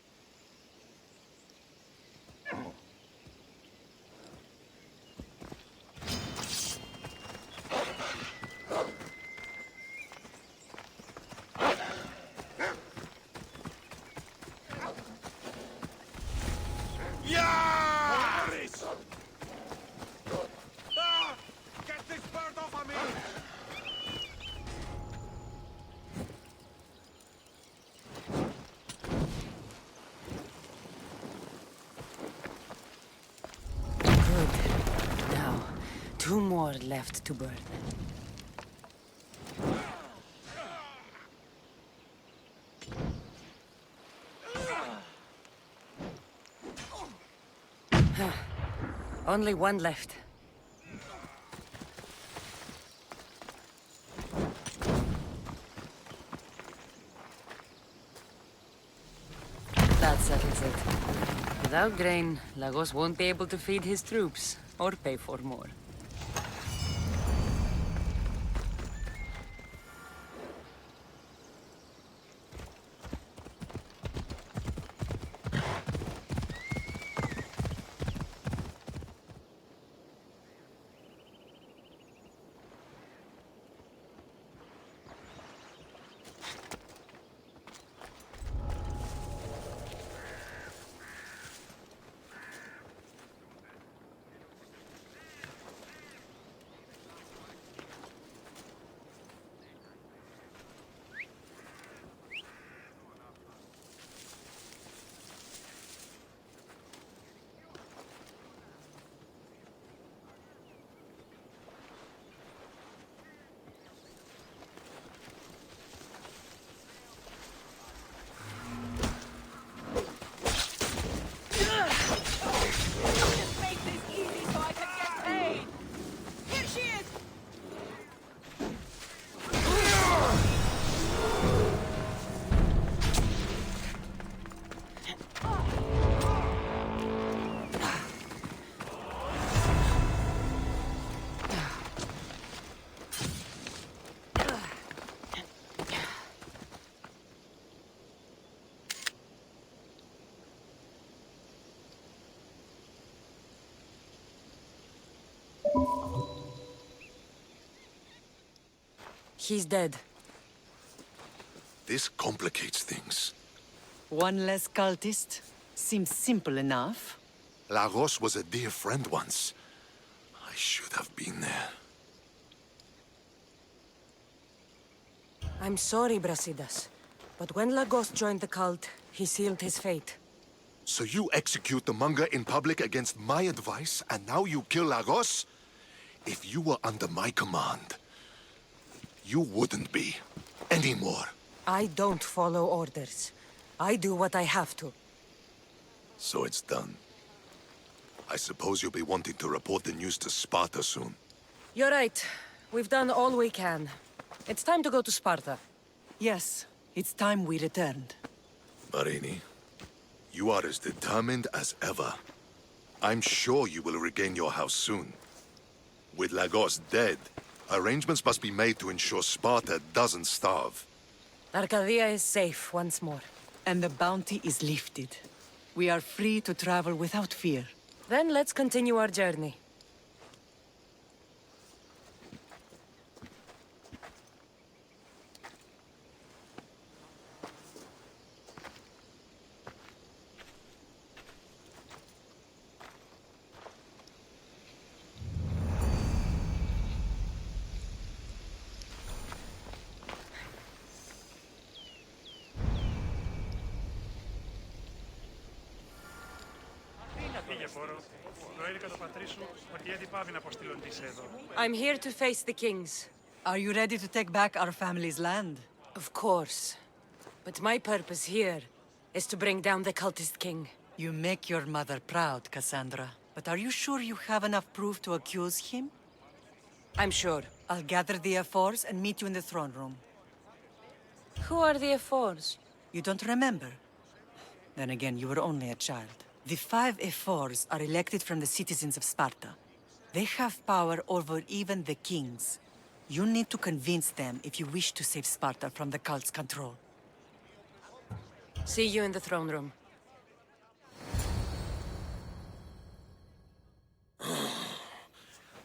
Speaker 1: Get this bird off of me!
Speaker 2: Good. Now, 2 more left to burn. Only 1 left. That settles it. Without grain, Lagos won't be able to feed his troops, or pay for more. He's dead.
Speaker 14: This complicates things.
Speaker 15: One less cultist? Seems simple enough.
Speaker 14: Lagos was a dear friend once. I should have been there.
Speaker 2: I'm sorry, Brasidas, but when Lagos joined the cult, he sealed his fate.
Speaker 14: So you execute the Manga in public against my advice, and now you kill Lagos? If you were under my command, you wouldn't be anymore.
Speaker 2: I don't follow orders. I do what I have to.
Speaker 14: So it's done. I suppose you'll be wanting to report the news to Sparta soon.
Speaker 2: You're right. We've done all we can. It's time to go to Sparta.
Speaker 15: Yes, it's time we returned.
Speaker 14: Marini, you are as determined as ever. I'm sure you will regain your house soon. With Lagos dead, arrangements must be made to ensure Sparta doesn't starve.
Speaker 2: Arcadia is safe once more.
Speaker 15: And the bounty is lifted. We are free to travel without fear.
Speaker 2: Then let's continue our journey. I'm here to face the kings.
Speaker 15: Are you ready to take back our family's land?
Speaker 2: Of course. But my purpose here is to bring down the cultist king.
Speaker 15: You make your mother proud, Cassandra. But are you sure you have enough proof to accuse him?
Speaker 2: I'm sure.
Speaker 15: I'll gather the F4s and meet you in the throne room.
Speaker 2: Who are the F4s?
Speaker 15: You don't remember? Then again, you were only a child. The 5 F4s are elected from the citizens of Sparta. They have power over even the kings. You need to convince them if you wish to save Sparta from the cult's control.
Speaker 2: See you in the throne room.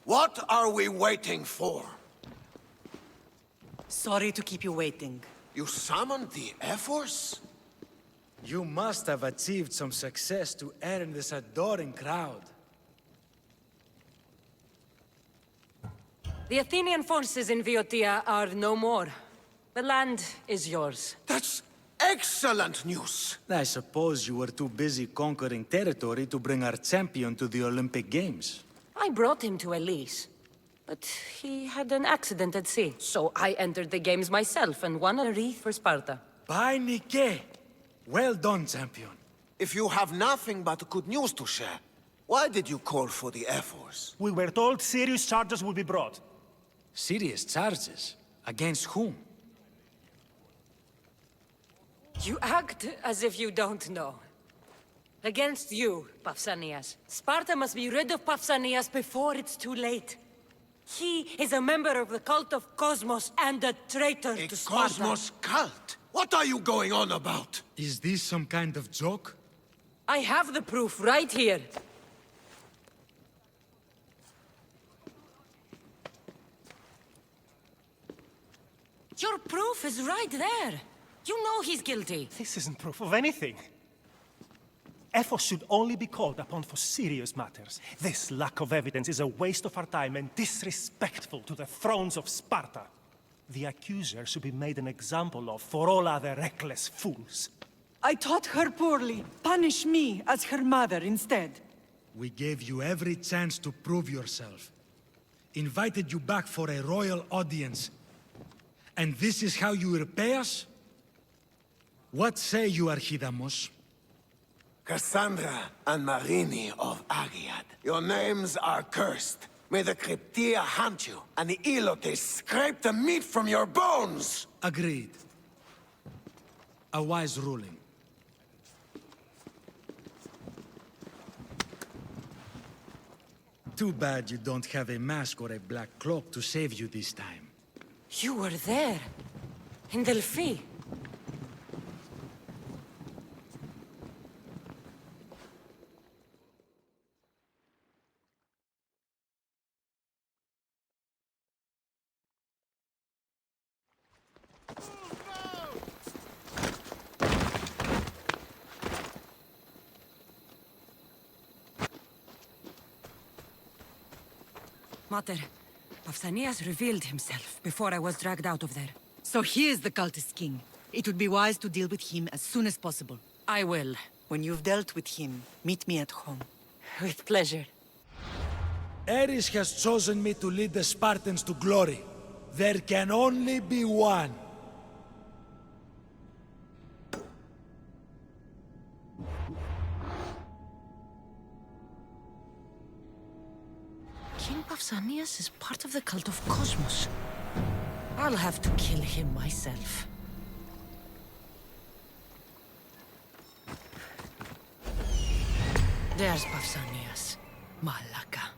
Speaker 17: What are we waiting for?
Speaker 15: Sorry to keep you waiting.
Speaker 17: You summoned the Air Force?
Speaker 18: You must have achieved some success to earn this adoring crowd.
Speaker 2: The Athenian forces in Viotia are no more. The land is yours.
Speaker 17: That's excellent news!
Speaker 18: I suppose you were too busy conquering territory to bring our champion to the Olympic Games.
Speaker 2: I brought him to Elise, but he had an accident at sea. So I entered the games myself and won a wreath for Sparta.
Speaker 18: By Nike! Well done, champion.
Speaker 17: If you have nothing but good news to share, why did you call for the Air Force?
Speaker 1: We were told serious charges would be brought.
Speaker 18: Serious charges? Against whom?
Speaker 2: You act as if you don't know. Against you, Pausanias. Sparta must be rid of Pausanias before it's too late. He is a member of the cult of Cosmos and a traitor to Sparta.
Speaker 17: Cosmos cult? What are you going on about?
Speaker 18: Is this some kind of joke?
Speaker 2: I have the proof right here. Your proof is right there. You know he's guilty.
Speaker 1: This isn't proof of anything. Efforts should only be called upon for serious matters. This lack of evidence is a waste of our time and disrespectful to the thrones of Sparta. The accuser should be made an example of for all other reckless fools.
Speaker 15: I taught her poorly. Punish me as her mother instead.
Speaker 18: We gave you every chance to prove yourself. Invited you back for a royal audience. And this is how you repay us? What say you, Archidamos?
Speaker 17: Cassandra and Marini of Agiad, your names are cursed. May the Cryptia hunt you, and the Elotes scrape the meat from your bones!
Speaker 18: Agreed. A wise ruling. Too bad you don't have a mask or a black cloak to save you this time.
Speaker 2: You were there. In Delphi. Mater, Pausanias revealed himself before I was dragged out of there.
Speaker 15: So he is the cultist king. It would be wise to deal with him as soon as possible.
Speaker 2: I will.
Speaker 15: When you've dealt with him, meet me at home.
Speaker 2: With pleasure.
Speaker 18: Ares has chosen me to lead the Spartans to glory. There can only be one.
Speaker 2: King Pausanias is part of the cult of Cosmos. I'll have to kill him myself. There's Pausanias. Malaka.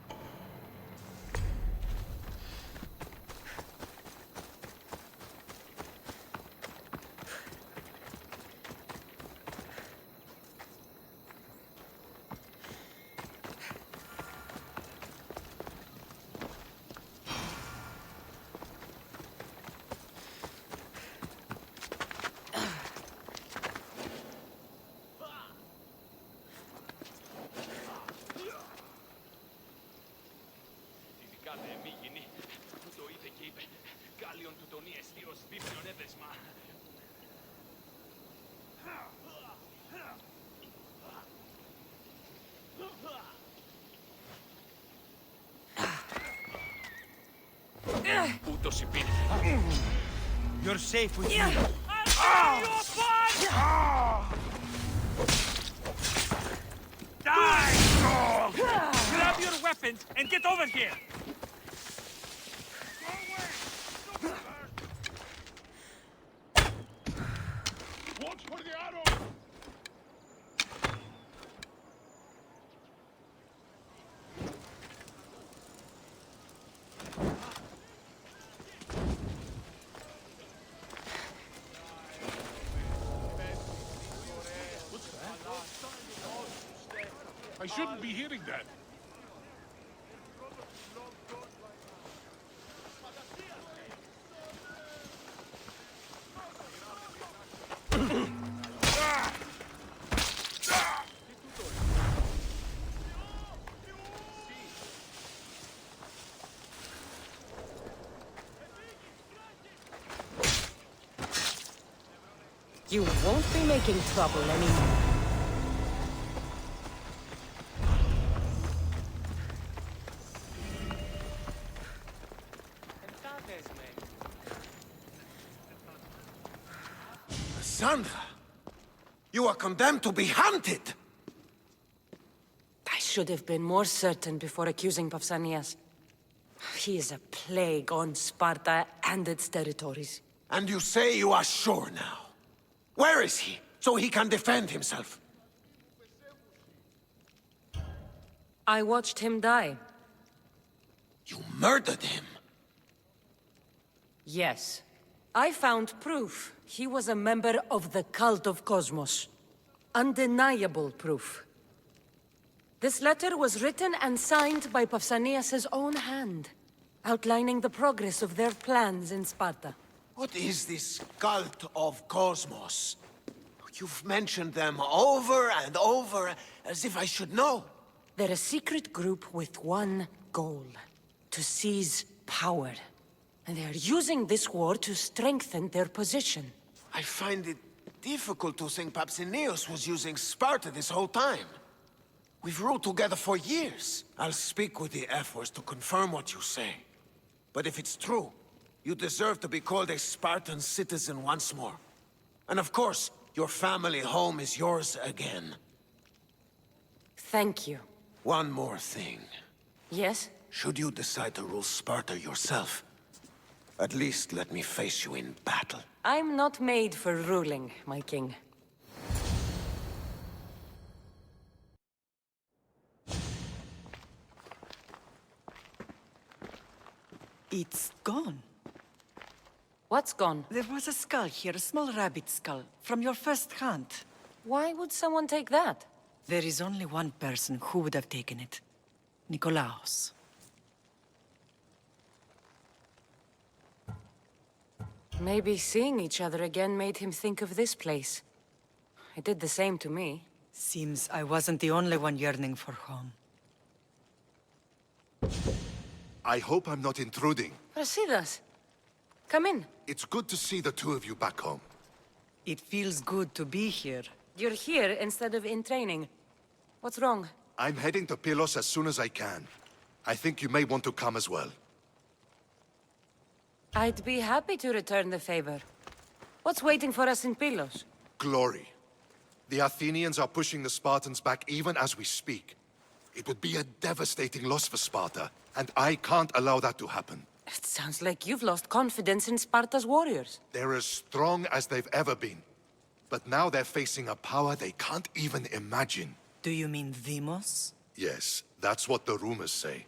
Speaker 13: You're safe with me.
Speaker 1: Die, dog! Grab your weapons and get over here!
Speaker 3: Watch for the arrow! I shouldn't be hearing that.
Speaker 2: You won't be making trouble anymore.
Speaker 17: Sandra, you are condemned to be hunted!
Speaker 2: I should have been more certain before accusing Pausanias. He is a plague on Sparta and its territories.
Speaker 17: And you say you are sure now? Where is he, so he can defend himself?
Speaker 2: I watched him die.
Speaker 17: You murdered him?
Speaker 2: Yes. I found proof he was a member of the cult of Cosmos. Undeniable proof. This letter was written and signed by Pausanias' own hand, outlining the progress of their plans in Sparta.
Speaker 17: What is this cult of Cosmos? You've mentioned them over and over, as if I should know.
Speaker 2: They're a secret group with one goal: to seize power. And they are using this war to strengthen their position.
Speaker 17: I find it difficult to think Pausanias was using Sparta this whole time. We've ruled together for years. I'll speak with the F-Wars to confirm what you say. But if it's true, you deserve to be called a Spartan citizen once more. And of course, your family home is yours again.
Speaker 2: Thank you.
Speaker 17: One more thing.
Speaker 2: Yes?
Speaker 17: Should you decide to rule Sparta yourself, at least let me face you in battle.
Speaker 2: I'm not made for ruling, my king.
Speaker 15: It's gone.
Speaker 2: What's gone?
Speaker 15: There was a skull here, a small rabbit skull, from your first hunt.
Speaker 2: Why would someone take that?
Speaker 15: There is only one person who would have taken it. Nikolaos.
Speaker 2: Maybe seeing each other again made him think of this place. It did the same to me.
Speaker 15: Seems I wasn't the only one yearning for home.
Speaker 14: I hope I'm not intruding.
Speaker 2: Brasidas, come in.
Speaker 14: It's good to see the two of you back home.
Speaker 15: It feels good to be here.
Speaker 2: You're here instead of in training. What's wrong?
Speaker 14: I'm heading to Pylos as soon as I can. I think you may want to come as well.
Speaker 2: I'd be happy to return the favor. What's waiting for us in Pylos?
Speaker 14: Glory. The Athenians are pushing the Spartans back even as we speak. It would be a devastating loss for Sparta, and I can't allow that to happen.
Speaker 2: It sounds like you've lost confidence in Sparta's warriors.
Speaker 14: They're as strong as they've ever been. But now they're facing a power they can't even imagine.
Speaker 15: Do you mean Deimos?
Speaker 14: Yes, that's what the rumors say.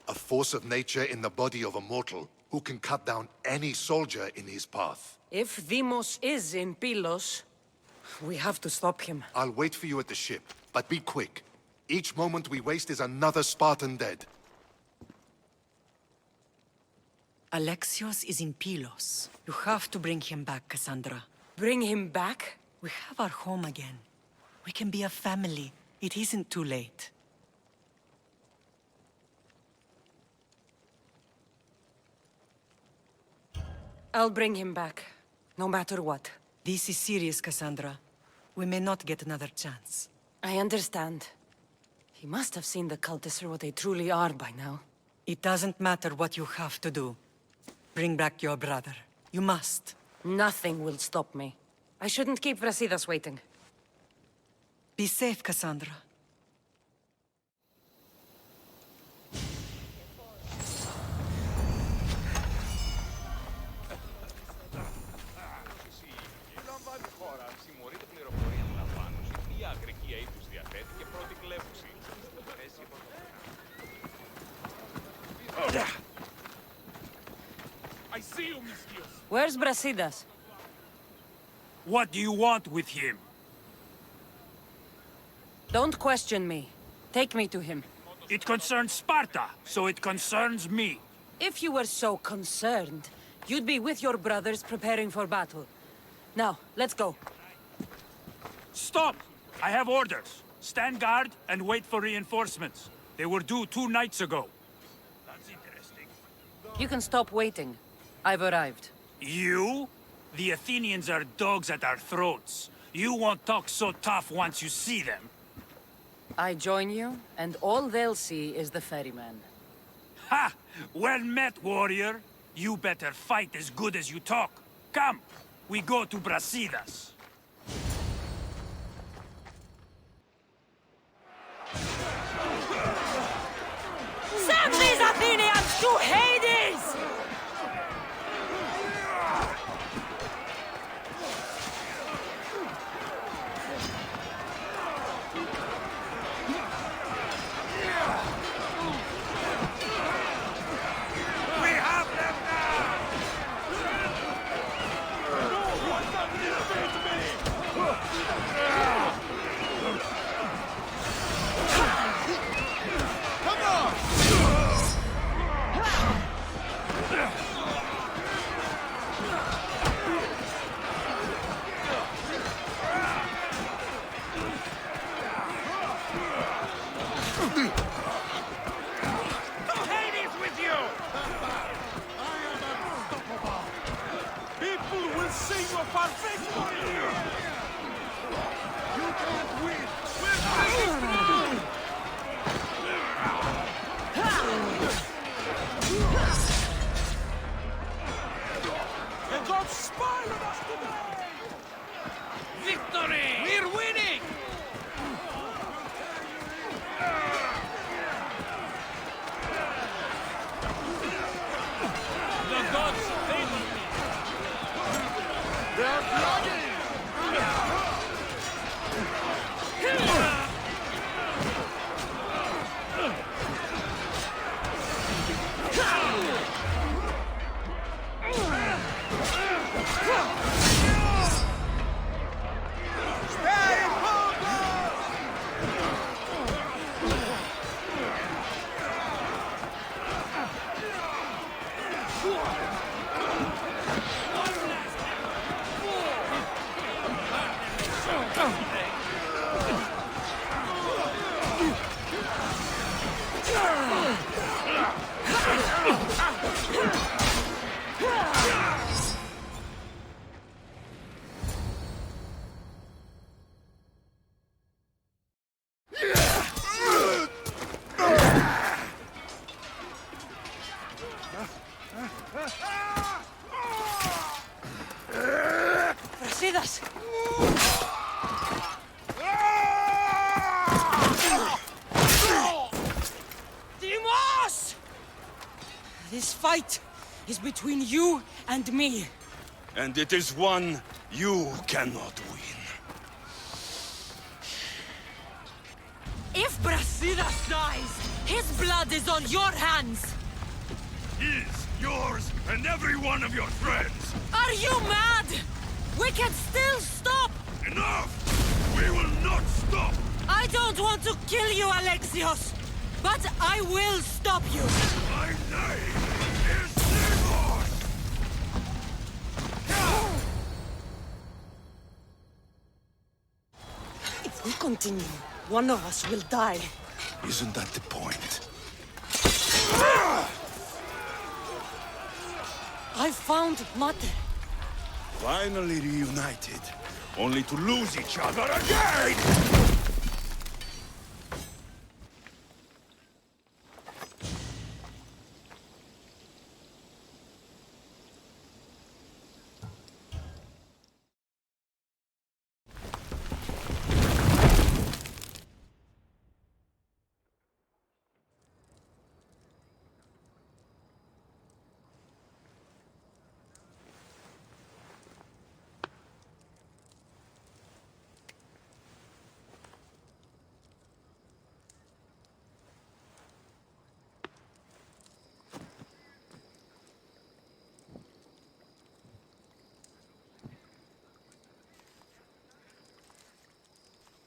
Speaker 14: A force of nature in the body of a mortal who can cut down any soldier in his path.
Speaker 2: If Deimos is in Pylos, we have to stop him.
Speaker 14: I'll wait for you at the ship, but be quick. Each moment we waste is another Spartan dead.
Speaker 15: Alexios is in Pylos. You have to bring him back, Cassandra.
Speaker 2: Bring him back?
Speaker 15: We have our home again. We can be a family. It isn't too late.
Speaker 2: I'll bring him back, no matter what.
Speaker 15: This is serious, Cassandra. We may not get another chance.
Speaker 2: I understand. He must have seen the cultists for what they truly are by now.
Speaker 15: It doesn't matter what you have to do. Bring back your brother. You must.
Speaker 2: Nothing will stop me. I shouldn't keep Brasidas waiting.
Speaker 15: Be safe, Cassandra.
Speaker 1: I see you, Mistios.
Speaker 2: Where's Brasidas?
Speaker 1: What do you want with him?
Speaker 2: Don't question me. Take me to him.
Speaker 13: It concerns Sparta, so it concerns me.
Speaker 2: If you were so concerned, you'd be with your brothers preparing for battle. Now, let's go.
Speaker 13: Stop! I have orders. Stand guard and wait for reinforcements. They were due 2 nights ago. That's interesting.
Speaker 2: You can stop waiting. I've arrived.
Speaker 13: You? The Athenians are dogs at our throats. You won't talk so tough once you see them.
Speaker 2: I join you, and all they'll see is the ferryman.
Speaker 13: Ha! Well met, warrior. You better fight as good as you talk. Come, we go to Brasidas.
Speaker 2: Send these Athenians to Hades!
Speaker 10: Brasidas! Dimos! This fight is between you and me.
Speaker 4: And it is one you cannot win.
Speaker 10: If Brasidas dies, his blood is on your hands!
Speaker 4: His, yours, and every one of your friends!
Speaker 10: Are you mad? We can still stop!
Speaker 4: Enough! We will not stop!
Speaker 10: I don't want to kill you, Alexios! But I will stop you!
Speaker 4: My name is Timos!
Speaker 10: If we continue, one of us will die.
Speaker 4: Isn't that the point?
Speaker 10: I found Mate.
Speaker 4: Finally reunited, only to lose each other again!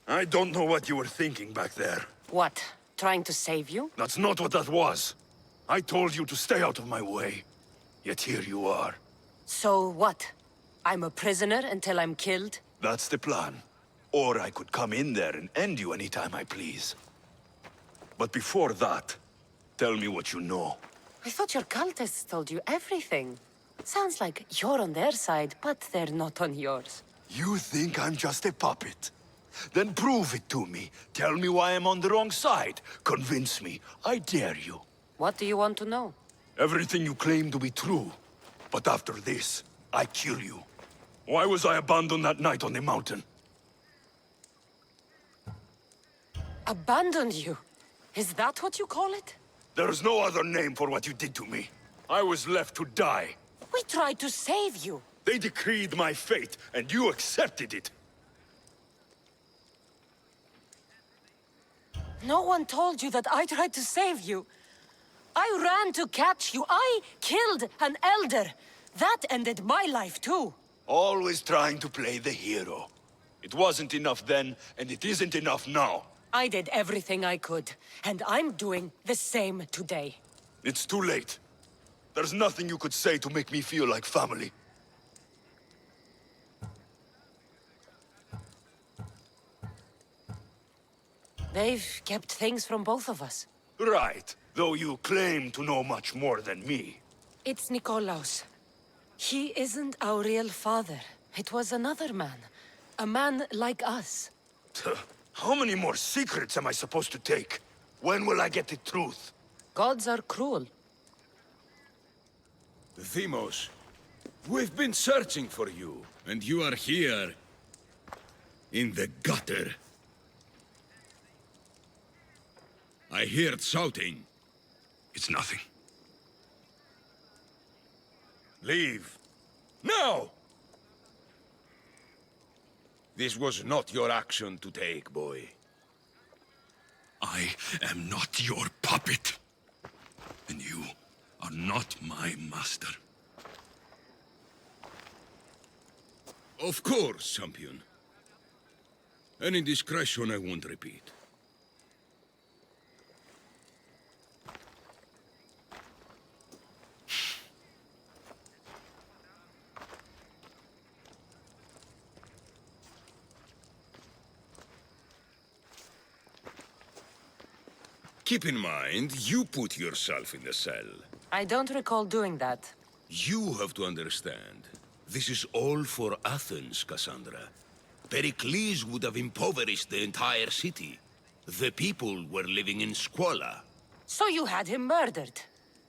Speaker 4: I don't know what you were thinking back there.
Speaker 2: What? Trying to save you?
Speaker 19: That's not what that was. I told you to stay out of my way. Yet here you are.
Speaker 2: So what? I'm a prisoner until I'm killed?
Speaker 19: That's the plan. Or I could come in there and end you anytime I please. But before that, tell me what you know.
Speaker 2: I thought your cultists told you everything. Sounds like you're on their side, but they're not on yours.
Speaker 19: You think I'm just a puppet? Then prove it to me. Tell me why I'm on the wrong side. Convince me. I dare you.
Speaker 2: What do you want to know?
Speaker 19: Everything you claim to be true. But after this, I kill you. Why was I abandoned that night on the mountain?
Speaker 2: Abandoned you? Is that what you call it?
Speaker 19: There's no other name for what you did to me. I was left to die.
Speaker 2: We tried to save you.
Speaker 19: They decreed my fate, and you accepted it.
Speaker 2: No one told you that I tried to save you. I ran to catch you. I killed an elder. That ended my life, too.
Speaker 19: Always trying to play the hero. It wasn't enough then, and it isn't enough now.
Speaker 2: I did everything I could, and I'm doing the same today.
Speaker 19: It's too late. There's nothing you could say to make me feel like family.
Speaker 2: They've kept things from both of us.
Speaker 19: Right, though you claim to know much more than me.
Speaker 2: It's Nikolaos. He isn't our real father. It was another man. A man like us.
Speaker 19: How many more secrets am I supposed to take? When will I get the truth?
Speaker 2: Gods are cruel.
Speaker 4: Themos, we've been searching for you, and you are here... in the gutter. I heard shouting.
Speaker 19: It's nothing.
Speaker 4: Leave. Now! This was not your action to take, boy.
Speaker 19: I am not your puppet. And you are not my master.
Speaker 4: Of course, champion. Any indiscretion I won't repeat. Keep in mind, you put yourself in the cell.
Speaker 2: I don't recall doing that.
Speaker 4: You have to understand. This is all for Athens, Cassandra. Pericles would have impoverished the entire city. The people were living in squalor.
Speaker 2: So you had him murdered?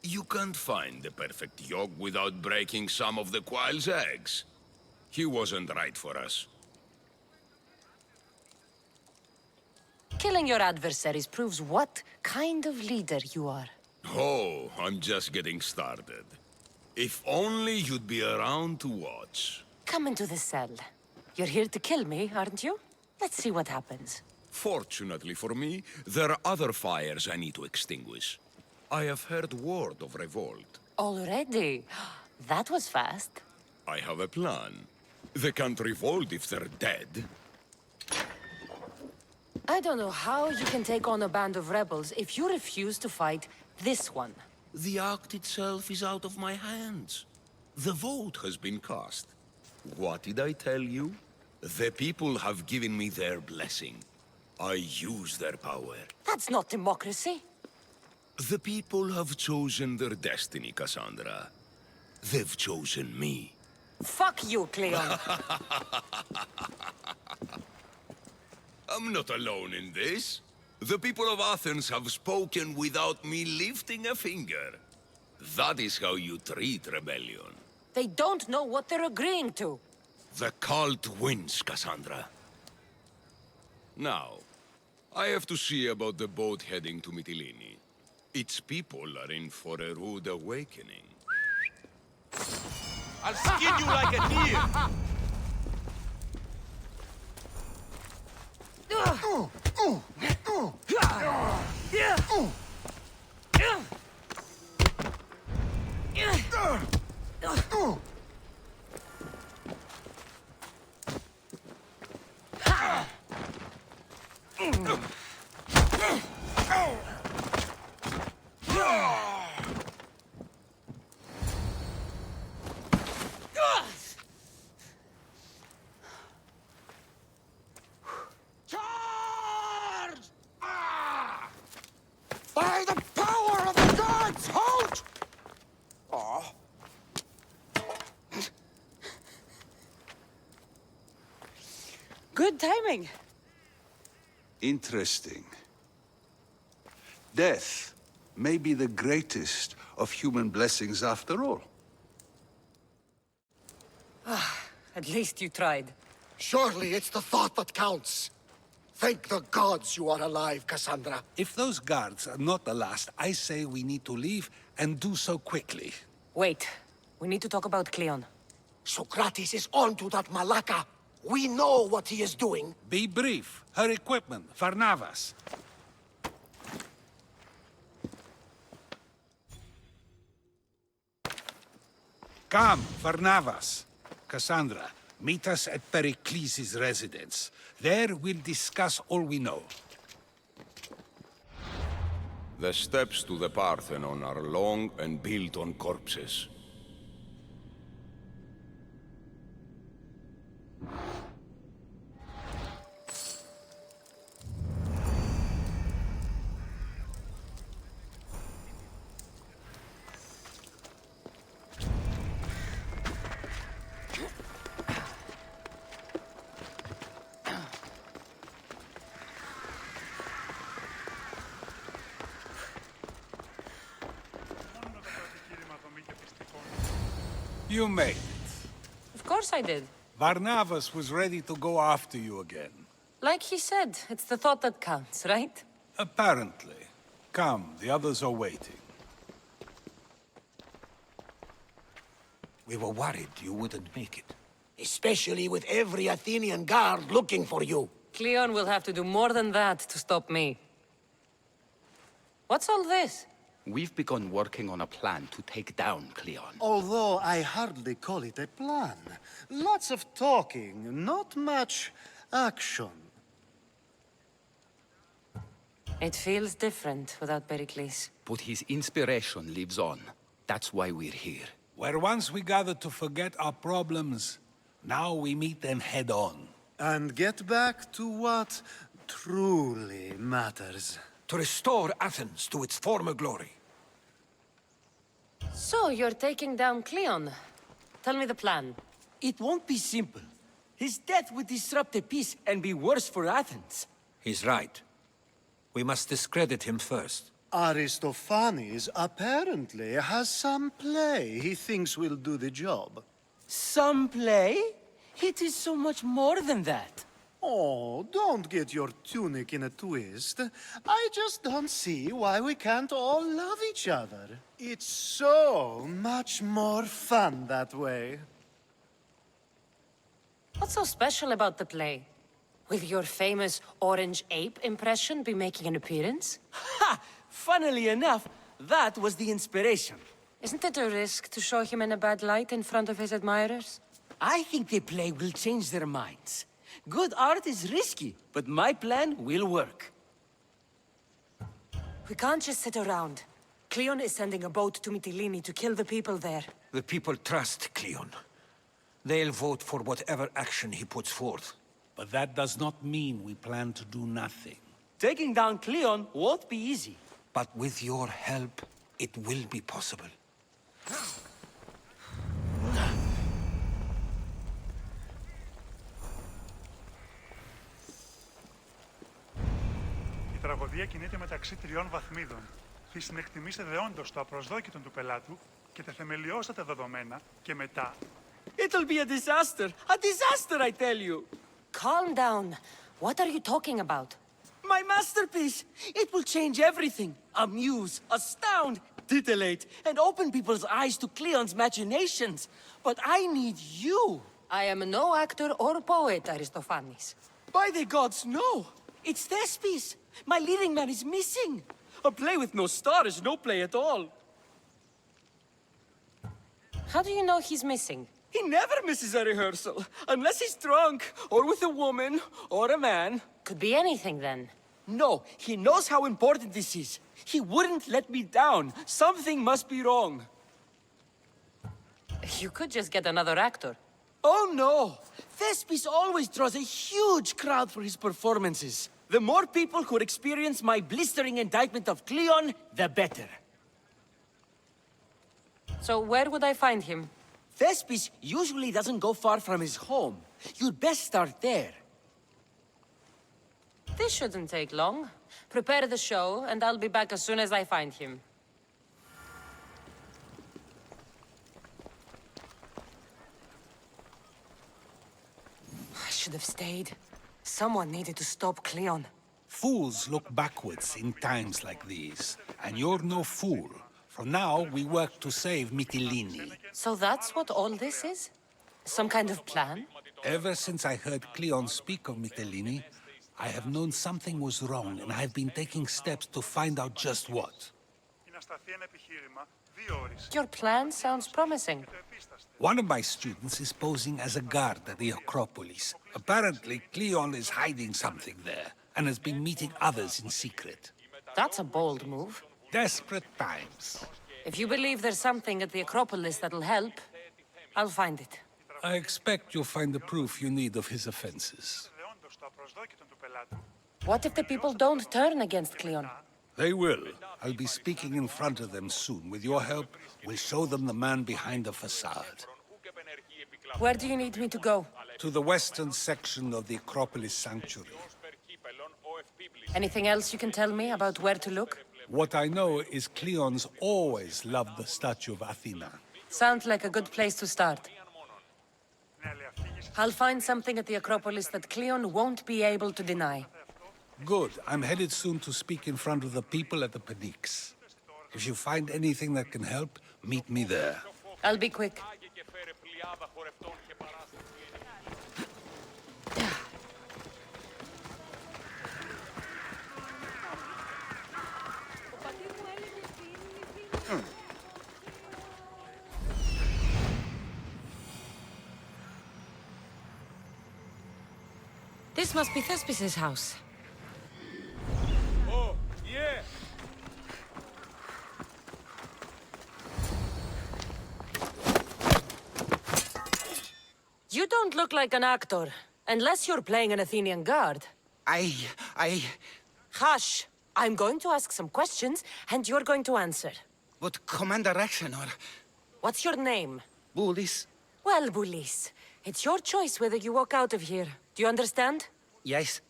Speaker 4: You can't find the perfect yolk without breaking some of the quail's eggs. He wasn't right for us.
Speaker 2: Killing your adversaries proves what kind of leader you are.
Speaker 4: Oh, I'm just getting started. If only you'd be around to watch.
Speaker 2: Come into the cell. You're here to kill me, aren't you? Let's see what happens.
Speaker 4: Fortunately for me, there are other fires I need to extinguish. I have heard word of revolt.
Speaker 2: Already? That was fast.
Speaker 4: I have a plan. They can't revolt if they're dead.
Speaker 2: I don't know how you can take on a band of rebels if you refuse to fight this one.
Speaker 4: The act itself is out of my hands. The vote has been cast. What did I tell you? The people have given me their blessing. I use their power.
Speaker 2: That's not democracy.
Speaker 4: The people have chosen their destiny, Cassandra. They've chosen me.
Speaker 2: Fuck you, Cleon.
Speaker 4: I'm not alone in this. The people of Athens have spoken without me lifting a finger. That is how you treat rebellion.
Speaker 2: They don't know what they're agreeing to.
Speaker 4: The cult wins, Cassandra. Now, I have to see about the boat heading to Mytilene. Its people are in for a rude awakening.
Speaker 20: I'll skin you like a deer!
Speaker 2: Good timing.
Speaker 21: Interesting. Death may be the greatest of human blessings after all.
Speaker 2: At least you tried.
Speaker 17: Surely it's the thought that counts. Thank the gods you are alive, Cassandra.
Speaker 21: If those guards are not the last, I say we need to leave and do so quickly.
Speaker 2: Wait. We need to talk about Cleon.
Speaker 17: Socrates is on to that Malaka. We know what he is doing.
Speaker 21: Be brief. Her equipment, Varnavas. Come, Varnavas. Cassandra, meet us at Pericles' residence. There we'll discuss all we know.
Speaker 4: The steps to the Parthenon are long and built on corpses.
Speaker 21: You made it.
Speaker 2: Of course I did.
Speaker 21: Varnavas was ready to go after you again.
Speaker 2: Like he said, it's the thought that counts, right?
Speaker 21: Apparently. Come, the others are waiting.
Speaker 17: We were worried you wouldn't make it. Especially with every Athenian guard looking for you.
Speaker 2: Cleon will have to do more than that to stop me. What's all this?
Speaker 22: We've begun working on a plan to take down Cleon.
Speaker 6: Although I hardly call it a plan. Lots of talking, not much action.
Speaker 2: It feels different without Pericles.
Speaker 22: But his inspiration lives on. That's why we're here.
Speaker 21: Where once we gathered to forget our problems, now we meet them head on.
Speaker 6: And get back to what truly matters.
Speaker 17: To restore Athens to its former glory.
Speaker 2: So, you're taking down Cleon. Tell me the plan.
Speaker 23: It won't be simple. His death would disrupt the peace and be worse for Athens.
Speaker 17: He's right. We must discredit him first.
Speaker 6: Aristophanes apparently has some play he thinks will do the job.
Speaker 23: Some play? It is so much more than that.
Speaker 6: Oh, don't get your tunic in a twist. I just don't see why we can't all love each other. It's so much more fun that way.
Speaker 2: What's so special about the play? Will your famous orange ape impression be making an appearance?
Speaker 23: Ha! Funnily enough, that was the inspiration.
Speaker 2: Isn't it a risk to show him in a bad light in front of his admirers?
Speaker 23: I think the play will change their minds. Good art is risky, but my plan will work.
Speaker 2: We can't just sit around. Cleon is sending a boat to Mytilene to kill the people there.
Speaker 17: The people trust Cleon. They'll vote for whatever action he puts forth.
Speaker 21: But that does not mean we plan to do nothing.
Speaker 23: Taking down Cleon won't be easy.
Speaker 17: But with your help, it will be possible.
Speaker 24: Η τραγωδία κινείται μεταξύ τριών βαθμίδων. Θα συνεκτιμήσετε δεόντως το απροσδόκητο του πελάτου και τα θεμελιώστατα δεδομένα και μετά...
Speaker 23: It'll be a disaster! A disaster, I tell you!
Speaker 2: Calm down. What are you talking about?
Speaker 23: My masterpiece! It will change everything. Amuse, astound, titillate, and open people's eyes to Cleon's machinations. But I need you!
Speaker 2: I am no actor or poet, Aristophanes.
Speaker 23: By the gods, no! It's Thespis! My leading man is missing! A play with no star is no play at all.
Speaker 2: How do you know he's missing?
Speaker 23: He never misses a rehearsal, unless he's drunk, or with a woman, or a man.
Speaker 2: Could be anything, then.
Speaker 23: No, he knows how important this is. He wouldn't let me down. Something must be wrong.
Speaker 2: You could just get another actor.
Speaker 23: Oh, no! Thespis always draws a huge crowd for his performances. The more people who experience my blistering indictment of Cleon, the better.
Speaker 2: So where would I find him?
Speaker 23: Thespis usually doesn't go far from his home. You'd best start there.
Speaker 2: This shouldn't take long. Prepare the show, and I'll be back as soon as I find him. I should have stayed. Someone needed to stop Cleon.
Speaker 21: Fools look backwards in times like these, and you're no fool. From now, we work to save Mytilene.
Speaker 2: So that's what all this is? Some kind of plan?
Speaker 21: Ever since I heard Cleon speak of Mytilene, I have known something was wrong, and I've been taking steps to find out just what.
Speaker 2: Your plan sounds promising.
Speaker 21: One of my students is posing as a guard at the Acropolis. Apparently, Cleon is hiding something there, and has been meeting others in secret.
Speaker 2: That's a bold move.
Speaker 21: Desperate times.
Speaker 2: If you believe there's something at the Acropolis that'll help, I'll find it.
Speaker 21: I expect you'll find the proof you need of his offenses.
Speaker 2: What if the people don't turn against Cleon?
Speaker 21: They will. I'll be speaking in front of them soon. With your help, we'll show them the man behind the facade.
Speaker 2: Where do you need me to go?
Speaker 21: To the western section of the Acropolis Sanctuary.
Speaker 2: Anything else you can tell me about where to look?
Speaker 21: What I know is Cleon's always loved the statue of Athena.
Speaker 2: Sounds like a good place to start. I'll find something at the Acropolis that Cleon won't be able to deny.
Speaker 21: Good. I'm headed soon to speak in front of the people at the Pnyx. If you find anything that can help, meet me there.
Speaker 2: I'll be quick. This must be Thespis' house.
Speaker 20: Oh, yeah.
Speaker 2: You don't look like an actor, unless you're playing an Athenian guard. Hush! I'm going to ask some questions, and you're going to answer.
Speaker 22: But Commander Rexenor...
Speaker 2: What's your name?
Speaker 22: Bulis?
Speaker 2: Well, Bulis, it's your choice whether you walk out of here. Do you understand?
Speaker 22: Yes.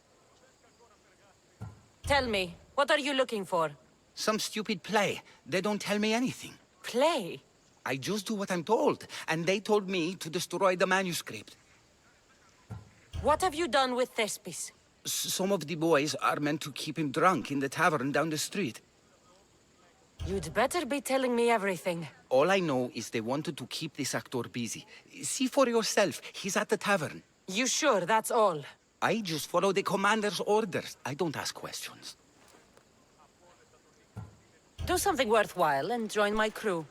Speaker 2: Tell me, what are you looking for?
Speaker 22: Some stupid play. They don't tell me anything.
Speaker 2: Play?
Speaker 22: I just do what I'm told, and they told me to destroy the manuscript.
Speaker 2: What have you done with Thespis?
Speaker 22: Some of the boys are meant to keep him drunk in the tavern down the street.
Speaker 2: You'd better be telling me everything.
Speaker 22: All I know is they wanted to keep this actor busy. See for yourself, he's at the tavern.
Speaker 2: You sure that's all?
Speaker 22: I just follow the commander's orders. I don't ask questions.
Speaker 2: Do something worthwhile and join my crew.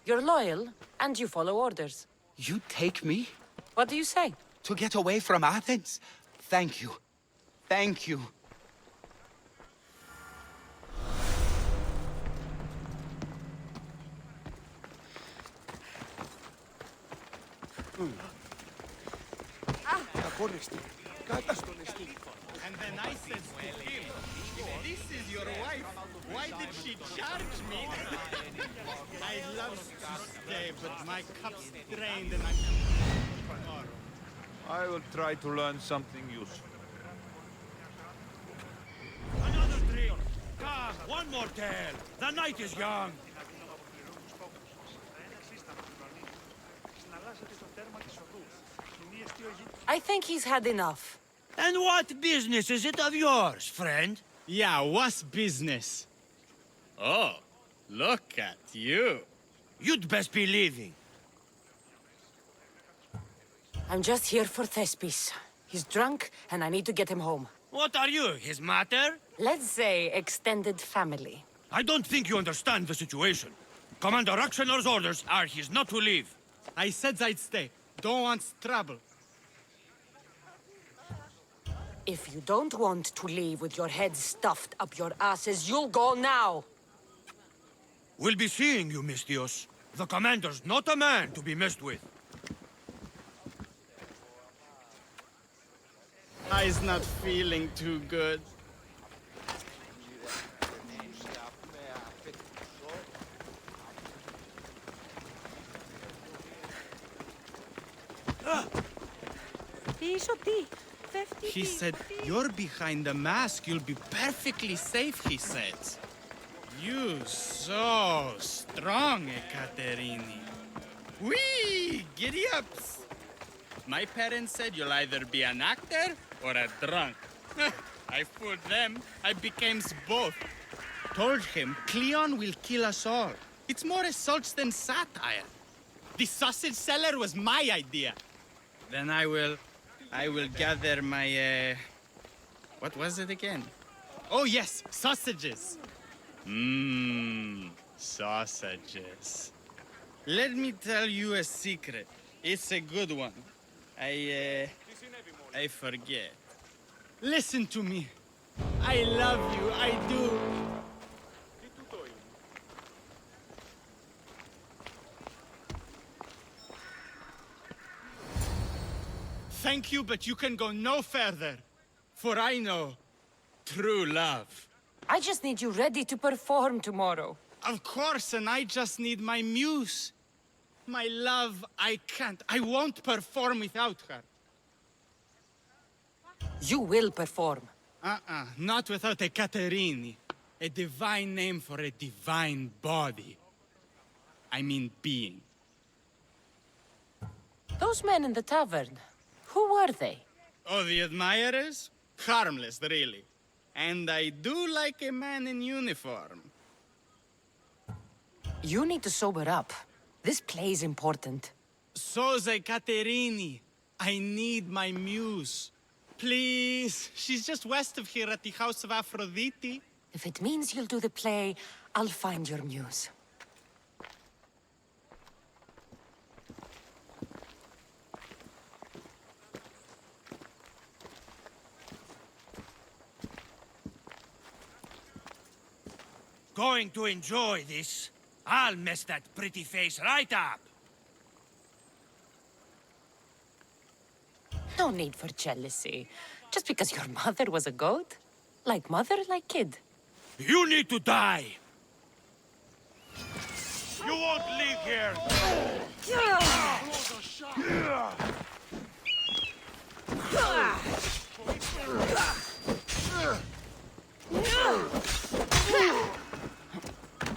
Speaker 2: You're loyal, and you follow orders.
Speaker 22: You take me?
Speaker 2: What do you say?
Speaker 22: To get away from Athens? Thank you. Thank you.
Speaker 20: And then I said to him, if this is your wife, why did she charge me? I love to stay, but my cup's drained and
Speaker 13: I will try to learn something useful.
Speaker 20: Another drill! Come, one more tale! The night is young!
Speaker 2: I think he's had enough.
Speaker 20: And what business is it of yours, friend? Yeah, what's business? Oh, look at you. You'd best be leaving.
Speaker 2: I'm just here for Thespis. He's drunk, and I need to get him home.
Speaker 20: What are you, his mater?
Speaker 2: Let's say extended family.
Speaker 20: I don't think you understand the situation. Commander Rexenor's orders are he's not to leave. I said I'd stay. Don't want trouble.
Speaker 2: If you don't want to leave with your heads stuffed up your asses, you'll go now!
Speaker 20: We'll be seeing you, Mystios. The commander's not a man to be messed with. I's not feeling too good.
Speaker 2: Τι είσαι τι?
Speaker 20: He said, you're behind the mask, you'll be perfectly safe, he said. You so strong, Ekaterini. Whee! Giddy-ups! My parents said you'll either be an actor or a drunk. I fooled them. I became both. Told him Cleon will kill us all. It's more assaults than satire. The sausage seller was my idea. Then I will gather my, what was it again? Oh yes, sausages. Sausages. Let me tell you a secret. It's a good one. I forget. Listen to me. I love you, I do. Thank you, but you can go no further. For I know true love.
Speaker 2: I just need you ready to perform tomorrow.
Speaker 20: Of course, and I just need my muse. My love, I can't. I won't perform without her.
Speaker 2: You will perform.
Speaker 20: Not without a Caterini. A divine name for a divine body. I mean being.
Speaker 2: Those men in the tavern, who were they?
Speaker 20: Oh, the admirers? Harmless, really. And I do like a man in uniform.
Speaker 2: You need to sober up. This play is important.
Speaker 20: Soze Caterini. I need my muse. Please. She's just west of here at the House of Aphrodite.
Speaker 2: If it means you'll do the play, I'll find your muse.
Speaker 8: Going to enjoy this. I'll mess that pretty face right up.
Speaker 2: No need for jealousy. Just because your mother was a goat? Like mother, like kid.
Speaker 8: You need to die. You won't leave here.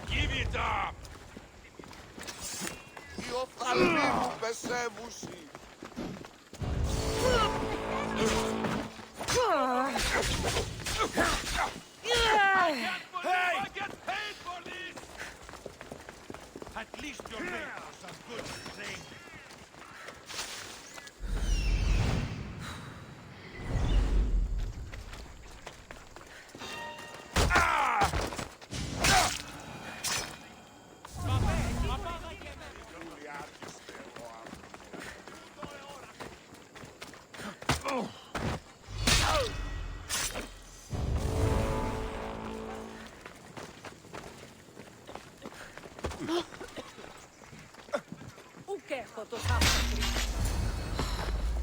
Speaker 8: Give it up. Hey! I get paid for this! At least you're made for some good thing.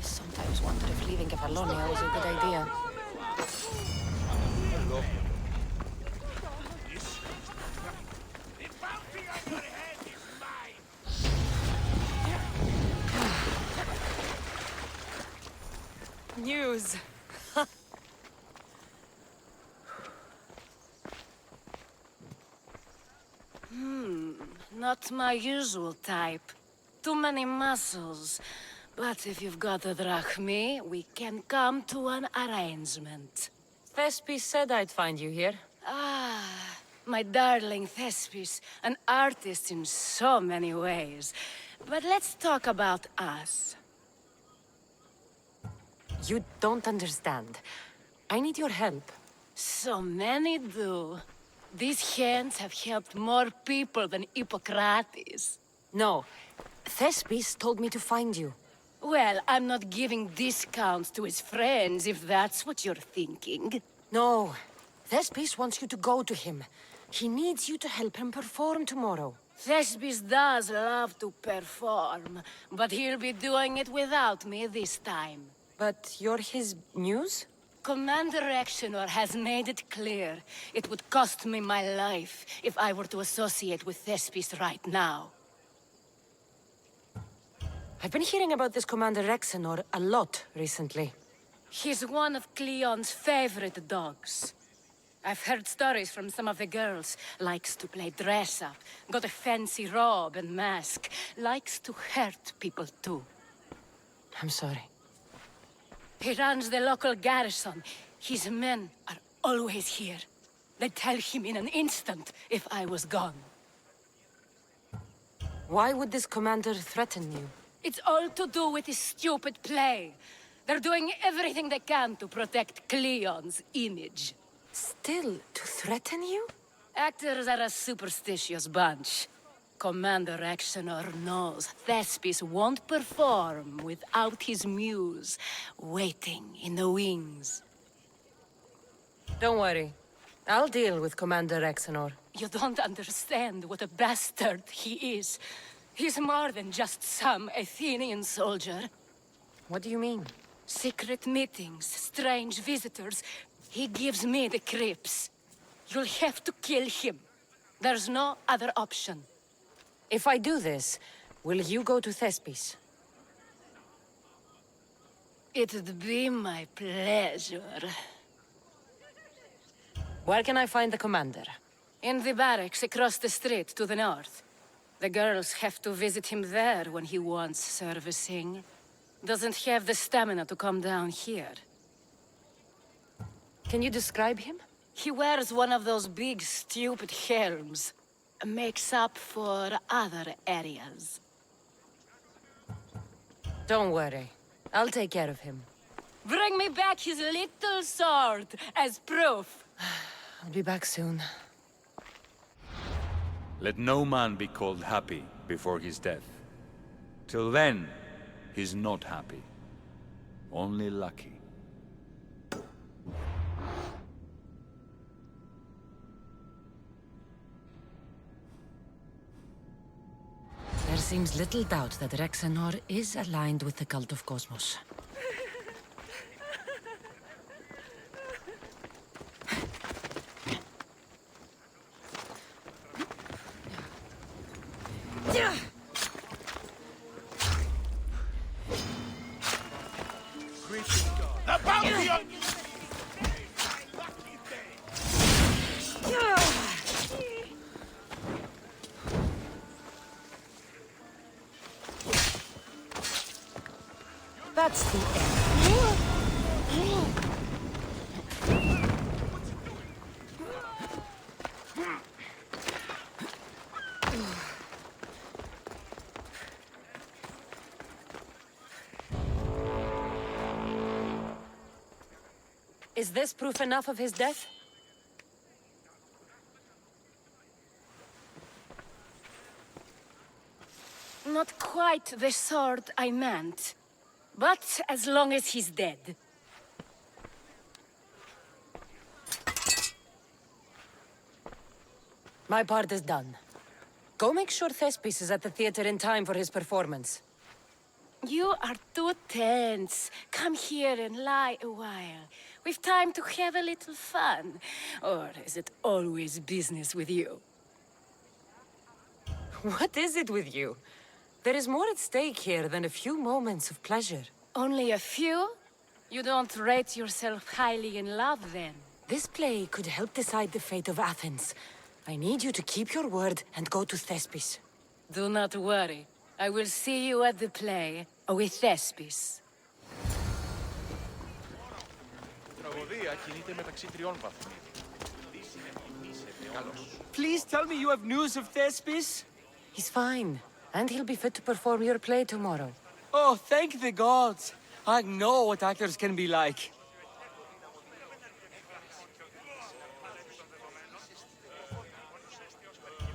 Speaker 2: Sometimes wonder if leaving Kefalonia was a good idea. News.
Speaker 7: Not my usual type. Too many muscles. But if you've got a drachmi, we can come to an arrangement.
Speaker 2: Thespis said I'd find you here.
Speaker 7: Ah, my darling Thespis, an artist in so many ways. But let's talk about us.
Speaker 2: You don't understand. I need your help.
Speaker 7: So many do. These hands have helped more people than Hippocrates.
Speaker 2: No. Thespis told me to find you.
Speaker 7: Well, I'm not giving discounts to his friends, if that's what you're thinking.
Speaker 2: No. Thespis wants you to go to him. He needs you to help him perform tomorrow.
Speaker 7: Thespis does love to perform, but he'll be doing it without me this time.
Speaker 2: But you're his muse?
Speaker 7: Commander Rexenor has made it clear it would cost me my life if I were to associate with Thespis right now.
Speaker 2: I've been hearing about this Commander Rexenor a lot recently. He's one of Cleon's favorite dogs. I've heard stories from some of the girls. Likes to play dress-up, got a fancy robe and mask. Likes to hurt people too.
Speaker 5: I'm sorry.
Speaker 2: He runs the local garrison. His men are always here. They'd tell him in an instant if I was gone.
Speaker 5: Why would this commander threaten you?
Speaker 2: It's all to do with his stupid play. They're doing everything they can to protect Cleon's image.
Speaker 5: Still, to threaten you?
Speaker 2: Actors are a superstitious bunch. Commander Exenor knows Thespis won't perform without his muse waiting in the wings.
Speaker 5: Don't worry. I'll deal with Commander Exenor.
Speaker 2: You don't understand what a bastard he is. He's more than just some Athenian soldier.
Speaker 5: What do you mean?
Speaker 2: Secret meetings, strange visitors. He gives me the creeps. You'll have to kill him. There's no other option.
Speaker 5: If I do this, will you go to Thespis?
Speaker 2: It'd be my pleasure.
Speaker 5: Where can I find the commander?
Speaker 2: In the barracks across the street to the north. The girls have to visit him there when he wants servicing. Doesn't have the stamina to come down here.
Speaker 5: Can you describe him?
Speaker 2: He wears one of those big, stupid helms. Makes up for other areas.
Speaker 5: Don't worry. I'll take care of him.
Speaker 2: Bring me back his little sword as proof.
Speaker 5: I'll be back soon.
Speaker 13: Let no man be called happy before his death. Till then, he's not happy. Only lucky.
Speaker 5: There seems little doubt that Rexenor is aligned with the cult of Cosmos.
Speaker 8: The bounty on you!
Speaker 5: That's the end. Is this proof enough of his death?
Speaker 2: Not quite the sword I meant. But as long as he's dead.
Speaker 5: My part is done. Go make sure Thespis is at the theater in time for his performance.
Speaker 2: You are too tense. Come here and lie a while. We've time to have a little fun. Or is it always business with you?
Speaker 5: What is it with you? There is more at stake here than a few moments of pleasure.
Speaker 2: Only a few? You don't rate yourself highly in love, then?
Speaker 5: This play could help decide the fate of Athens. I need you to keep your word and go to Thespis.
Speaker 2: Do not worry. I will see you at the play with Thespis.
Speaker 23: Please tell me you have news of Thespis?
Speaker 5: He's fine, and he'll be fit to perform your play tomorrow.
Speaker 23: Oh, thank the gods. I know what actors can be like.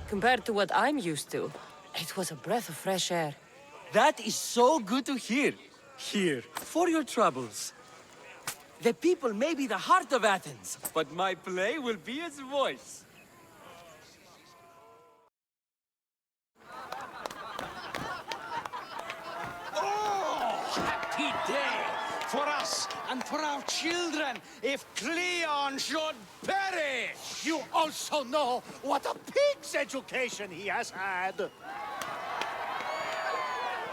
Speaker 5: Compared to what I'm used to, it was a breath of fresh air.
Speaker 23: That is so good to hear. Here, for your troubles. The people may be the heart of Athens, but my play will be its voice.
Speaker 8: Happy day for us and for our children if Cleon should perish!
Speaker 1: You also know what a pig's education he has had.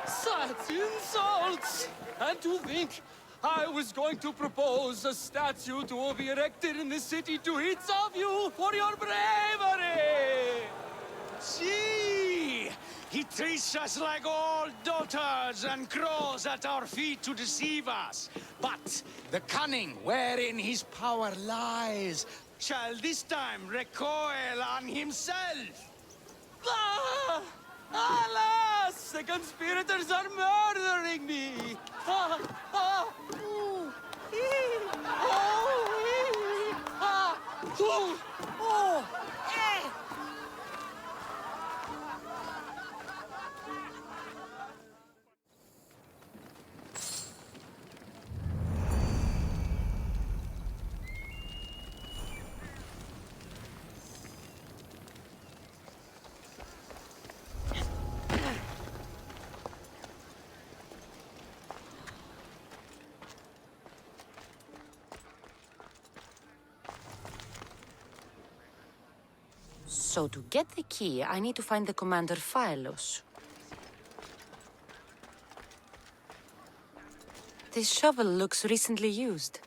Speaker 23: Such insults! And to think
Speaker 13: I was going to propose a statue to be erected in the city to each of you for your bravery!
Speaker 8: See! He treats us like old dotards and crawls at our feet to deceive us. But the cunning wherein his power lies shall this time recoil on himself.
Speaker 13: Ah! Alas! The conspirators are murdering me! Ah! Ah! Ooh! Ee! Oh! Ee! Ah! Ooh! Oh! Eh!
Speaker 2: So to get the key, I need to find the commander Phylos. This shovel looks recently used.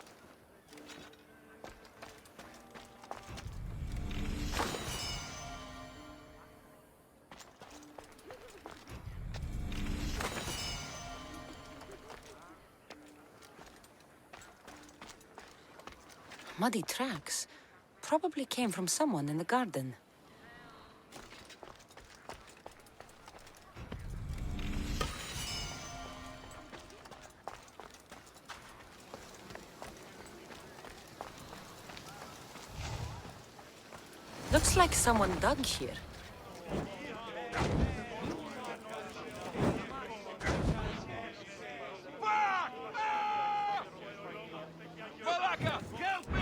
Speaker 2: Muddy tracks. Probably came from someone in the garden. Looks like someone dug here.
Speaker 8: Malaka, help me!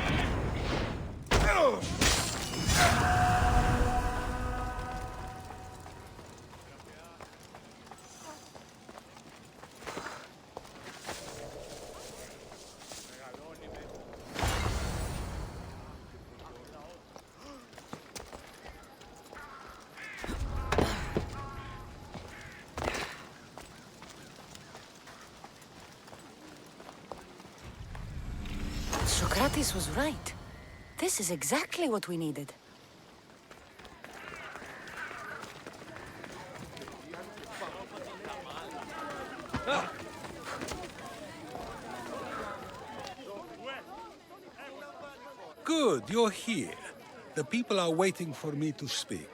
Speaker 2: Socrates was right. This is exactly what we needed.
Speaker 21: Good, you're here. The people are waiting for me to speak.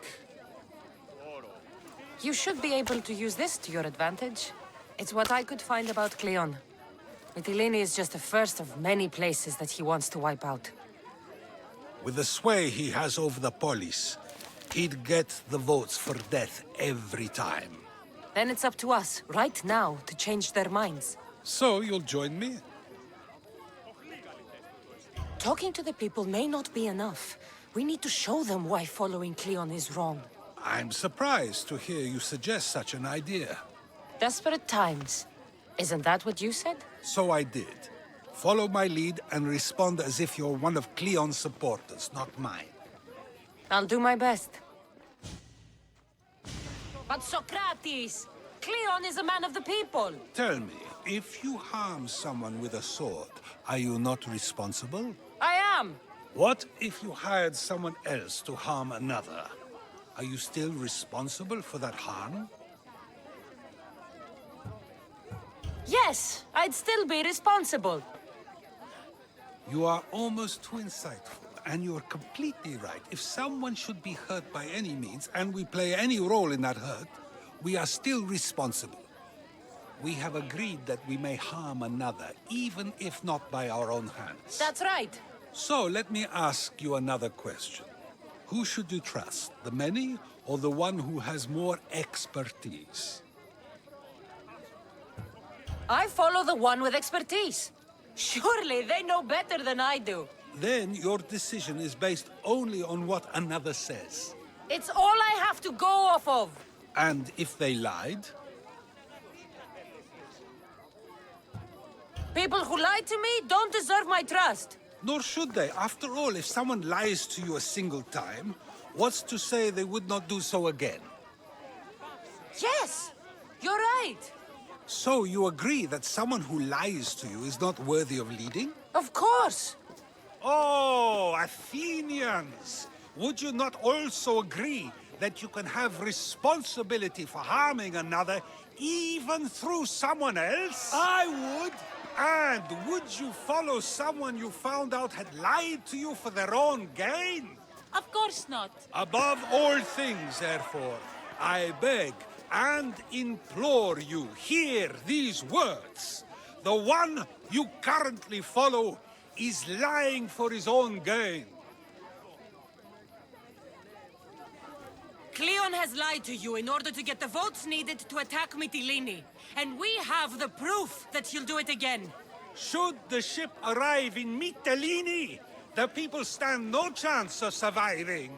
Speaker 2: You should be able to use this to your advantage. It's what I could find about Cleon. Mytilene is just the first of many places that he wants to wipe out.
Speaker 21: With the sway he has over the polis, he'd get the votes for death every time.
Speaker 2: Then it's up to us, right now, to change their minds.
Speaker 21: So you'll join me?
Speaker 2: Talking to the people may not be enough. We need to show them why following Cleon is wrong.
Speaker 21: I'm surprised to hear you suggest such an idea.
Speaker 2: Desperate times. Isn't that what you said?
Speaker 21: So I did. Follow my lead and respond as if you're one of Cleon's supporters, not mine.
Speaker 2: I'll do my best. But Socrates! Cleon is a man of the people!
Speaker 21: Tell me, if you harm someone with a sword, are you not responsible?
Speaker 2: I am!
Speaker 21: What if you hired someone else to harm another? Are you still responsible for that harm?
Speaker 2: Yes, I'd still be responsible.
Speaker 21: You are almost too insightful, and you're completely right. If someone should be hurt by any means, and we play any role in that hurt, we are still responsible. We have agreed that we may harm another, even if not by our own hands.
Speaker 2: That's right.
Speaker 21: So let me ask you another question. Who should you trust, the many or the one who has more expertise?
Speaker 2: I follow the one with expertise. Surely they know better than I do.
Speaker 21: Then your decision is based only on what another says.
Speaker 2: It's all I have to go off of.
Speaker 21: And if they lied?
Speaker 2: People who lie to me don't deserve my trust.
Speaker 21: Nor should they. After all, if someone lies to you a single time, what's to say they would not do so again?
Speaker 2: Yes, you're right.
Speaker 21: So you agree that someone who lies to you is not worthy of leading?
Speaker 2: Of course!
Speaker 21: Oh, Athenians! Would you not also agree that you can have responsibility for harming another even through someone else?
Speaker 23: I would!
Speaker 21: And would you follow someone you found out had lied to you for their own gain?
Speaker 7: Of course not.
Speaker 21: Above all things, therefore, I beg and implore you, hear these words. The one you currently follow is lying for his own gain.
Speaker 5: Cleon has lied to you in order to get the votes needed to attack Mytilene. And we have the proof that he'll do it again.
Speaker 21: Should the ship arrive in Mytilene, the people stand no chance of surviving.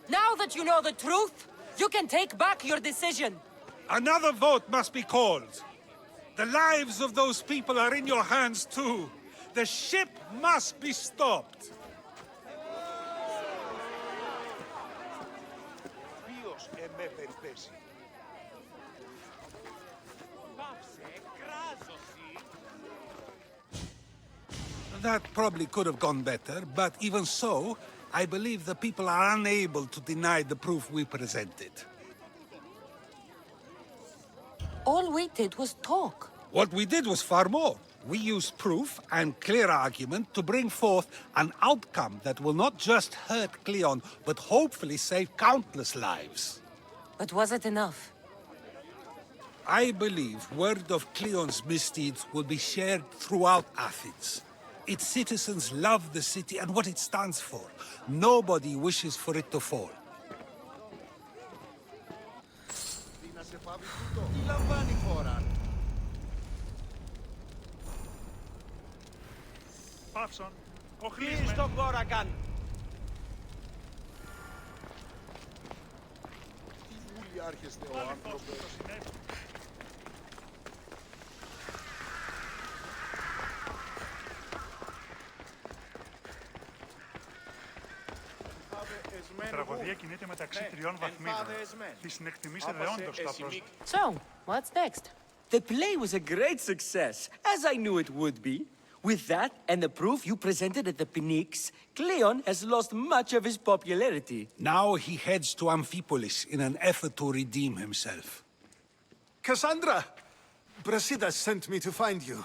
Speaker 5: Now that you know the truth, you can take back your decision.
Speaker 21: Another vote must be called. The lives of those people are in your hands too. The ship must be stopped. That probably could have gone better, but even so, I believe the people are unable to deny the proof we presented.
Speaker 5: All we did was talk.
Speaker 21: What we did was far more. We used proof and clear argument to bring forth an outcome that will not just hurt Cleon, but hopefully save countless lives.
Speaker 5: But was it enough?
Speaker 21: I believe word of Cleon's misdeeds will be shared throughout Athens. Its citizens love the city and what it stands for. Nobody wishes for it to fall.
Speaker 24: Παύσον,
Speaker 23: Κλείς τον Κόρακαν!
Speaker 14: Τι βούλη άρχεστε ο άνθρωπος.
Speaker 24: Η τραγωδία κινείται μεταξύ τριών βαθμίδων. Τη συνεκτιμήσε δεόντως το απρόσωπο.
Speaker 5: So, what's next?
Speaker 23: The play was a great success, as I knew it would be. With that and the proof you presented at the Pnyx, Cleon has lost much of his popularity.
Speaker 21: Now he heads to Amphipolis in an effort to redeem himself.
Speaker 6: Cassandra! Brasidas sent me to find you.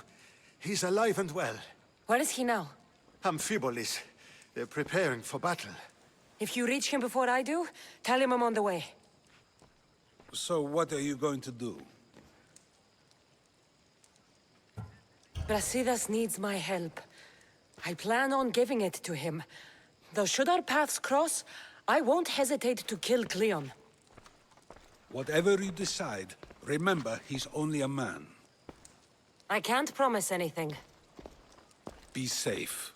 Speaker 6: He's alive and well.
Speaker 5: Where is he now?
Speaker 6: Amphipolis. They're preparing for battle.
Speaker 5: If you reach him before I do, tell him I'm on the way.
Speaker 21: So what are you going to do?
Speaker 5: Brasidas needs my help. I plan on giving it to him. Though should our paths cross, I won't hesitate to kill Cleon.
Speaker 21: Whatever you decide, remember he's only a man.
Speaker 5: I can't promise anything.
Speaker 21: Be safe.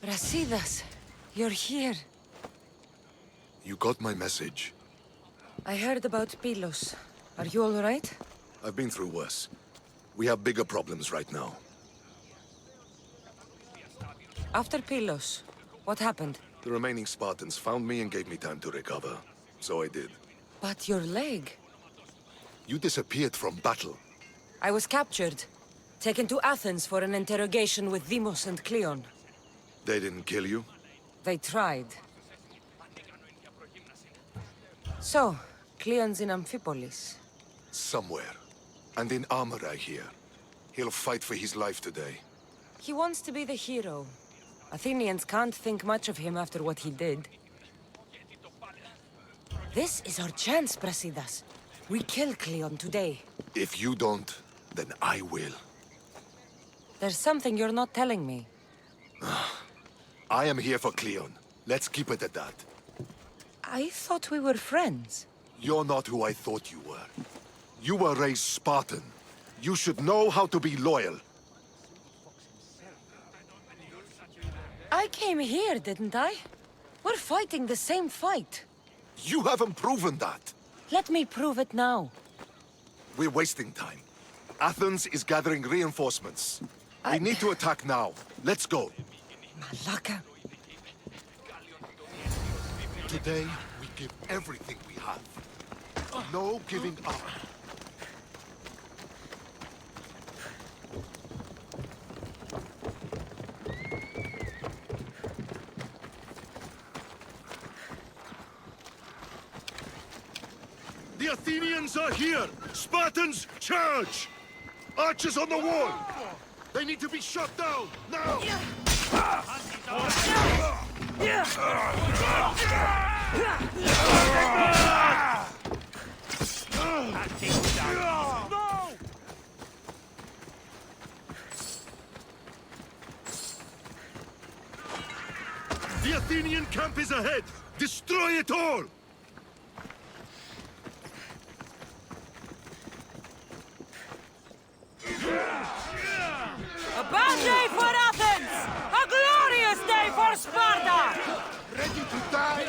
Speaker 5: Brasidas, you're here.
Speaker 14: You got my message.
Speaker 5: I heard about Pylos. Are you all right?
Speaker 14: I've been through worse. We have bigger problems right now.
Speaker 5: After Pylos, what happened?
Speaker 14: The remaining Spartans found me and gave me time to recover. So I did.
Speaker 5: But your leg.
Speaker 14: You disappeared from battle.
Speaker 5: I was captured. Taken to Athens for an interrogation with Deimos and Cleon.
Speaker 14: They didn't kill you?
Speaker 5: They tried. So, Cleon's in Amphipolis.
Speaker 14: Somewhere. And in armor, I hear. He'll fight for his life today.
Speaker 5: He wants to be the hero. Athenians can't think much of him after what he did. This is our chance, Brasidas. We kill Cleon today.
Speaker 14: If you don't, then I will.
Speaker 5: There's something you're not telling me.
Speaker 14: I am here for Cleon. Let's keep it at that.
Speaker 5: I thought we were friends.
Speaker 14: You're not who I thought you were. You were raised Spartan. You should know how to be loyal.
Speaker 5: I came here, didn't I? We're fighting the same fight.
Speaker 14: You haven't proven that.
Speaker 5: Let me prove it now.
Speaker 14: We're wasting time. Athens is gathering reinforcements. We need to attack now. Let's go.
Speaker 5: Malaka.
Speaker 14: Today, we give everything we have. No giving up. The Athenians are here! Spartans, charge! Archers on the wall! They need to be shot down, now! The Athenian camp is ahead! Destroy it all!
Speaker 10: A bad day for Athens! A glorious day for Sparta!
Speaker 14: Ready to die?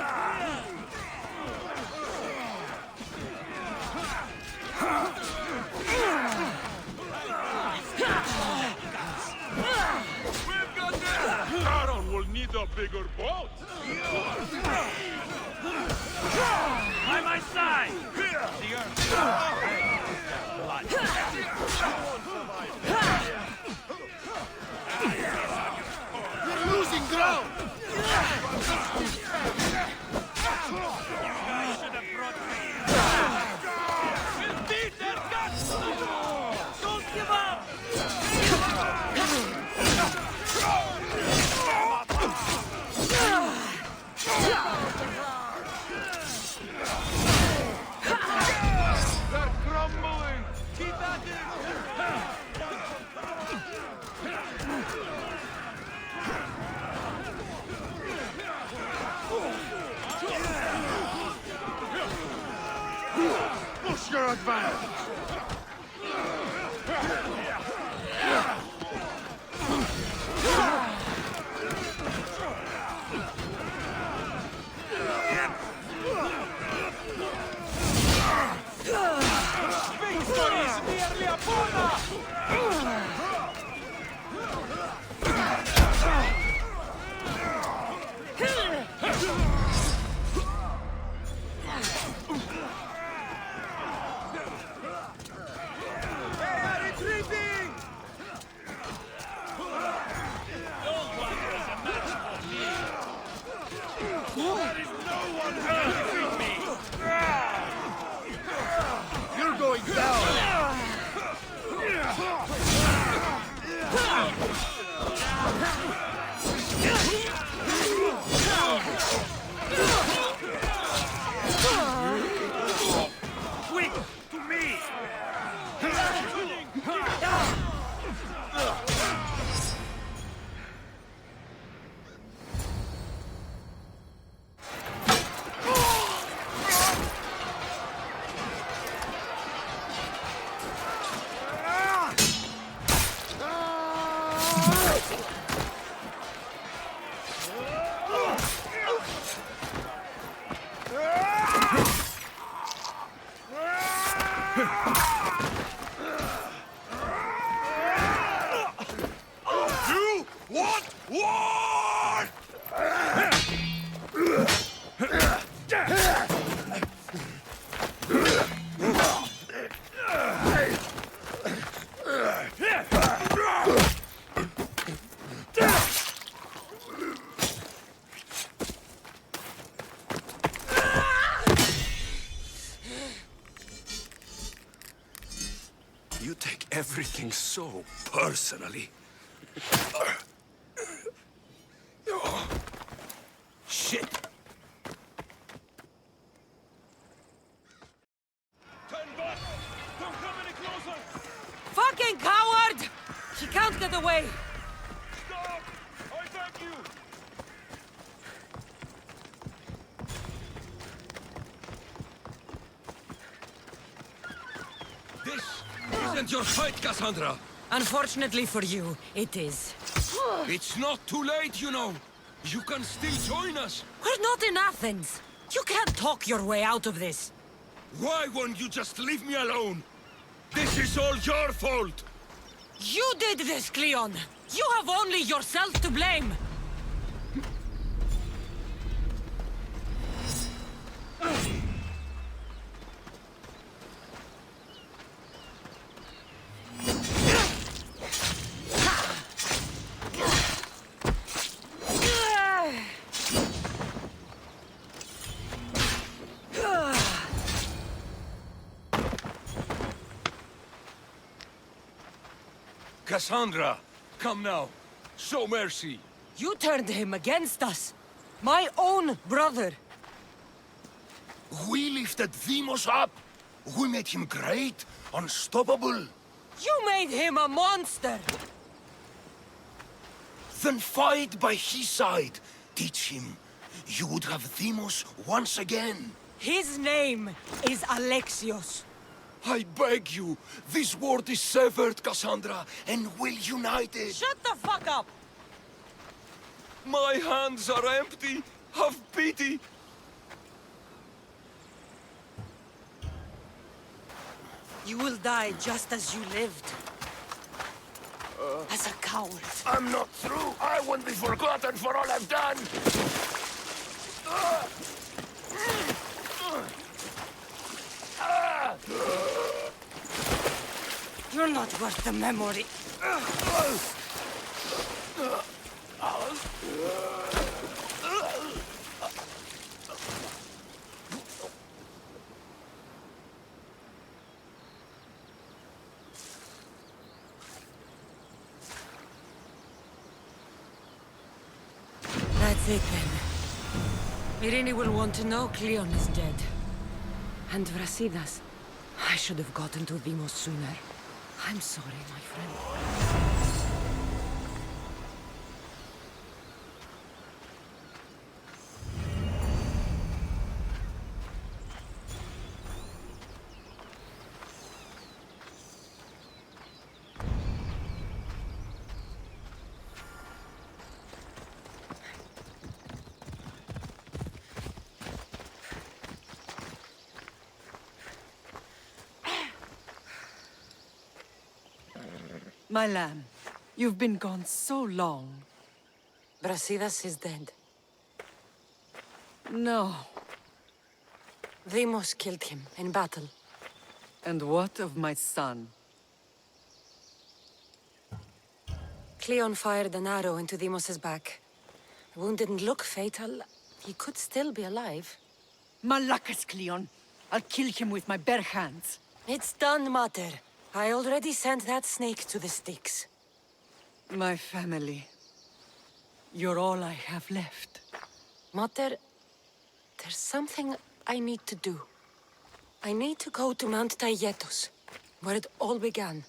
Speaker 3: Charon will need a bigger boat.
Speaker 8: By my side!
Speaker 14: We're losing ground!
Speaker 8: Don't give up!
Speaker 3: They're crumbling. Keep at it.
Speaker 14: Push your advance!
Speaker 8: Victory is nearly upon us!
Speaker 14: You're going down!
Speaker 8: Quick, to me!
Speaker 14: You want war!
Speaker 19: You take everything so personally. Shit!
Speaker 10: Fucking coward! She can't get away!
Speaker 8: Stop! I thank you!
Speaker 19: This isn't your fight, Cassandra!
Speaker 5: Unfortunately for you, it is.
Speaker 19: It's not too late, you know. You can still join us.
Speaker 5: We're not in Athens. You can't talk your way out of this.
Speaker 4: Why won't you just leave me alone? This is all your fault!
Speaker 5: You did this, Cleon! You have only yourself to blame!
Speaker 4: Cassandra, come now. Show mercy.
Speaker 5: You turned him against us. My own brother.
Speaker 4: We lifted Deimos up. We made him great, unstoppable.
Speaker 5: You made him a monster.
Speaker 4: Then fight by his side. Teach him. You would have Deimos once again.
Speaker 5: His name is Alexios.
Speaker 4: I beg you, this world is severed, Cassandra, and we'll unite it.
Speaker 5: Shut the fuck up!
Speaker 4: My hands are empty. Have pity.
Speaker 5: You will die just as you lived. As a coward.
Speaker 4: I'm not through. I won't be forgotten for all I've done.
Speaker 5: You're not worth the memory. That's it then. Irini will want to know Cleon is dead. And Brasidas. I should have gotten to Deimos sooner. I'm sorry, my friend.
Speaker 15: My lamb, you've been gone so long.
Speaker 5: Brasidas is dead.
Speaker 15: No.
Speaker 5: Deimos killed him in battle.
Speaker 15: And what of my son?
Speaker 5: Cleon fired an arrow into Deimos' back. The wound didn't look fatal. He could still be alive.
Speaker 15: Malakas, Cleon. I'll kill him with my bare hands.
Speaker 5: It's done, Mater. I already sent that snake to the sticks.
Speaker 15: My family. You're all I have left.
Speaker 5: Mater, there's something I need to do. I need to go to Mount Tayetos, where it all began.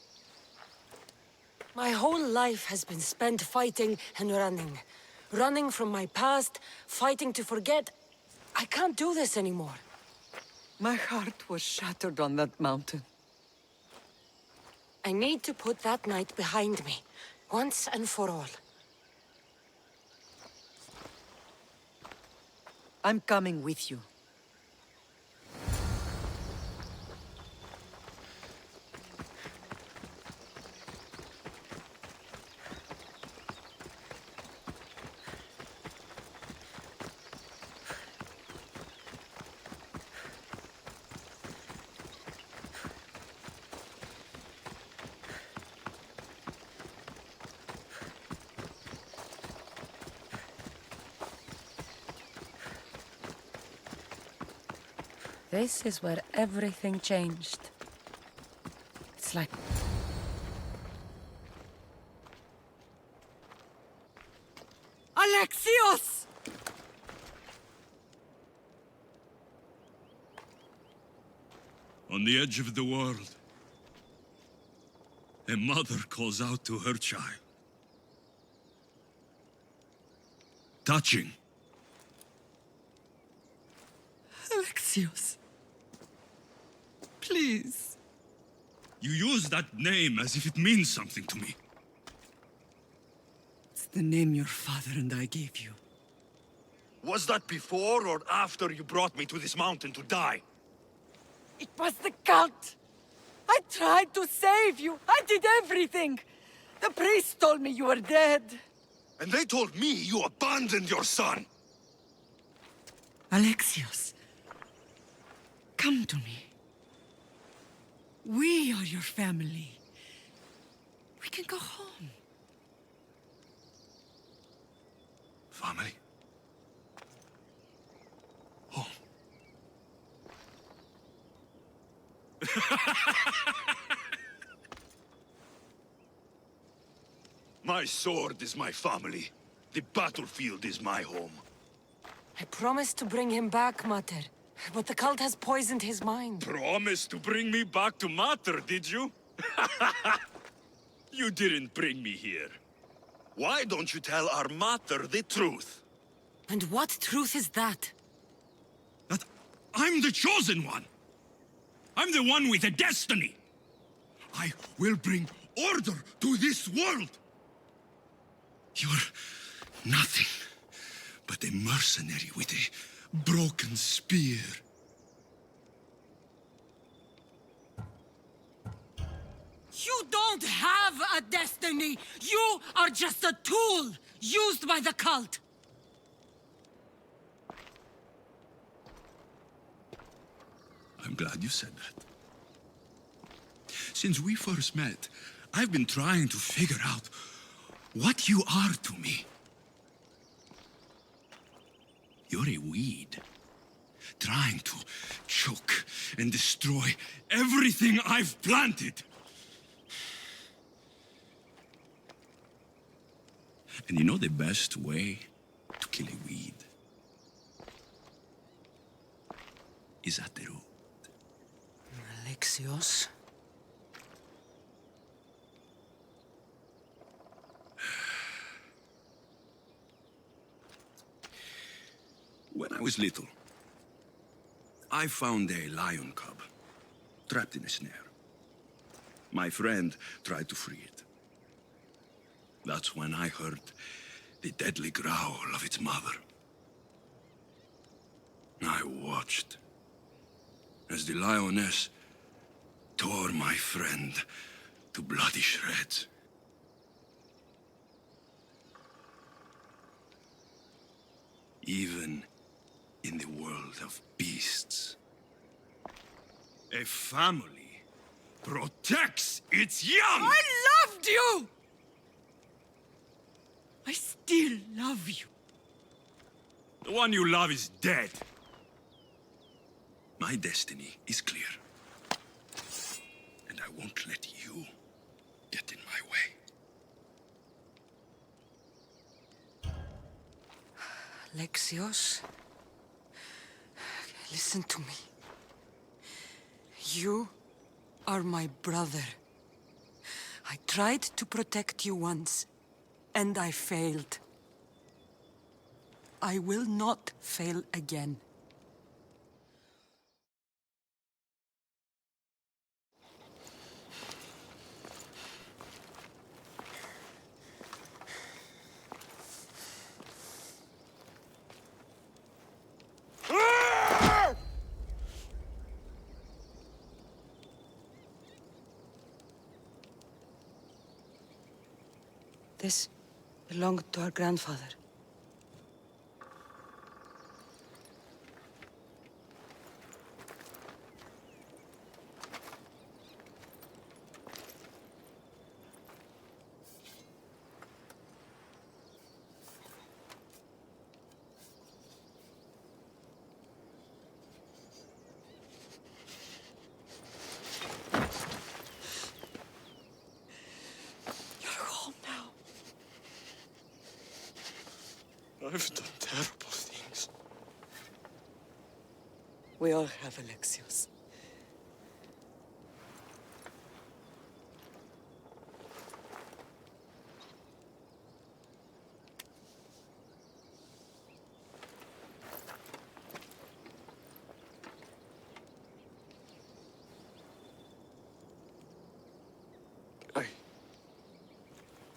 Speaker 5: My whole life has been spent fighting and running. Running from my past, fighting to forget. I can't do this anymore.
Speaker 15: My heart was shattered on that mountain.
Speaker 5: I need to put that night behind me, once and for all.
Speaker 15: I'm coming with you.
Speaker 2: This is where everything changed. It's like...
Speaker 15: Alexios!
Speaker 9: On the edge of the world, a mother calls out to her child. Touching.
Speaker 15: Alexios. Please.
Speaker 9: You use that name as if it means something to me.
Speaker 15: It's the name your father and I gave you.
Speaker 19: Was that before or after you brought me to this mountain to die?
Speaker 10: It was the cult! I tried to save you! I did everything! The priest told me you were dead!
Speaker 19: And they told me you abandoned your son!
Speaker 15: Alexios, come to me. We are your family. We can go home.
Speaker 19: Family? Home. My sword is my family. The battlefield is my home.
Speaker 5: I promised to bring him back, Mater. But the cult has poisoned his mind.
Speaker 19: Promised to bring me back to Mater, did you? You didn't bring me here. Why don't you tell our Mater the truth?
Speaker 5: And what truth is that?
Speaker 9: That I'm the chosen one. I'm the one with a destiny. I will bring order to this world. You're nothing but a mercenary with a broken spear.
Speaker 5: You don't have a destiny! You are just a tool used by the cult!
Speaker 9: I'm glad you said that. Since we first met, I've been trying to figure out what you are to me. You're a weed, trying to choke and destroy everything I've planted. And you know the best way to kill a weed is at the root.
Speaker 5: Alexios?
Speaker 9: When I was little, I found a lion cub trapped in a snare. My friend tried to free it. That's when I heard the deadly growl of its mother. I watched as the lioness tore my friend to bloody shreds. Even in the world of beasts, a family protects its young!
Speaker 15: I loved you! I still love you.
Speaker 9: The one you love is dead. My destiny is clear. And I won't let you get in my way.
Speaker 5: Alexios? Listen to me. You are my brother. I tried to protect you once, and I failed. I will not fail again. This belonged to our grandfather.
Speaker 9: I've done terrible things.
Speaker 5: We all have, Alexios.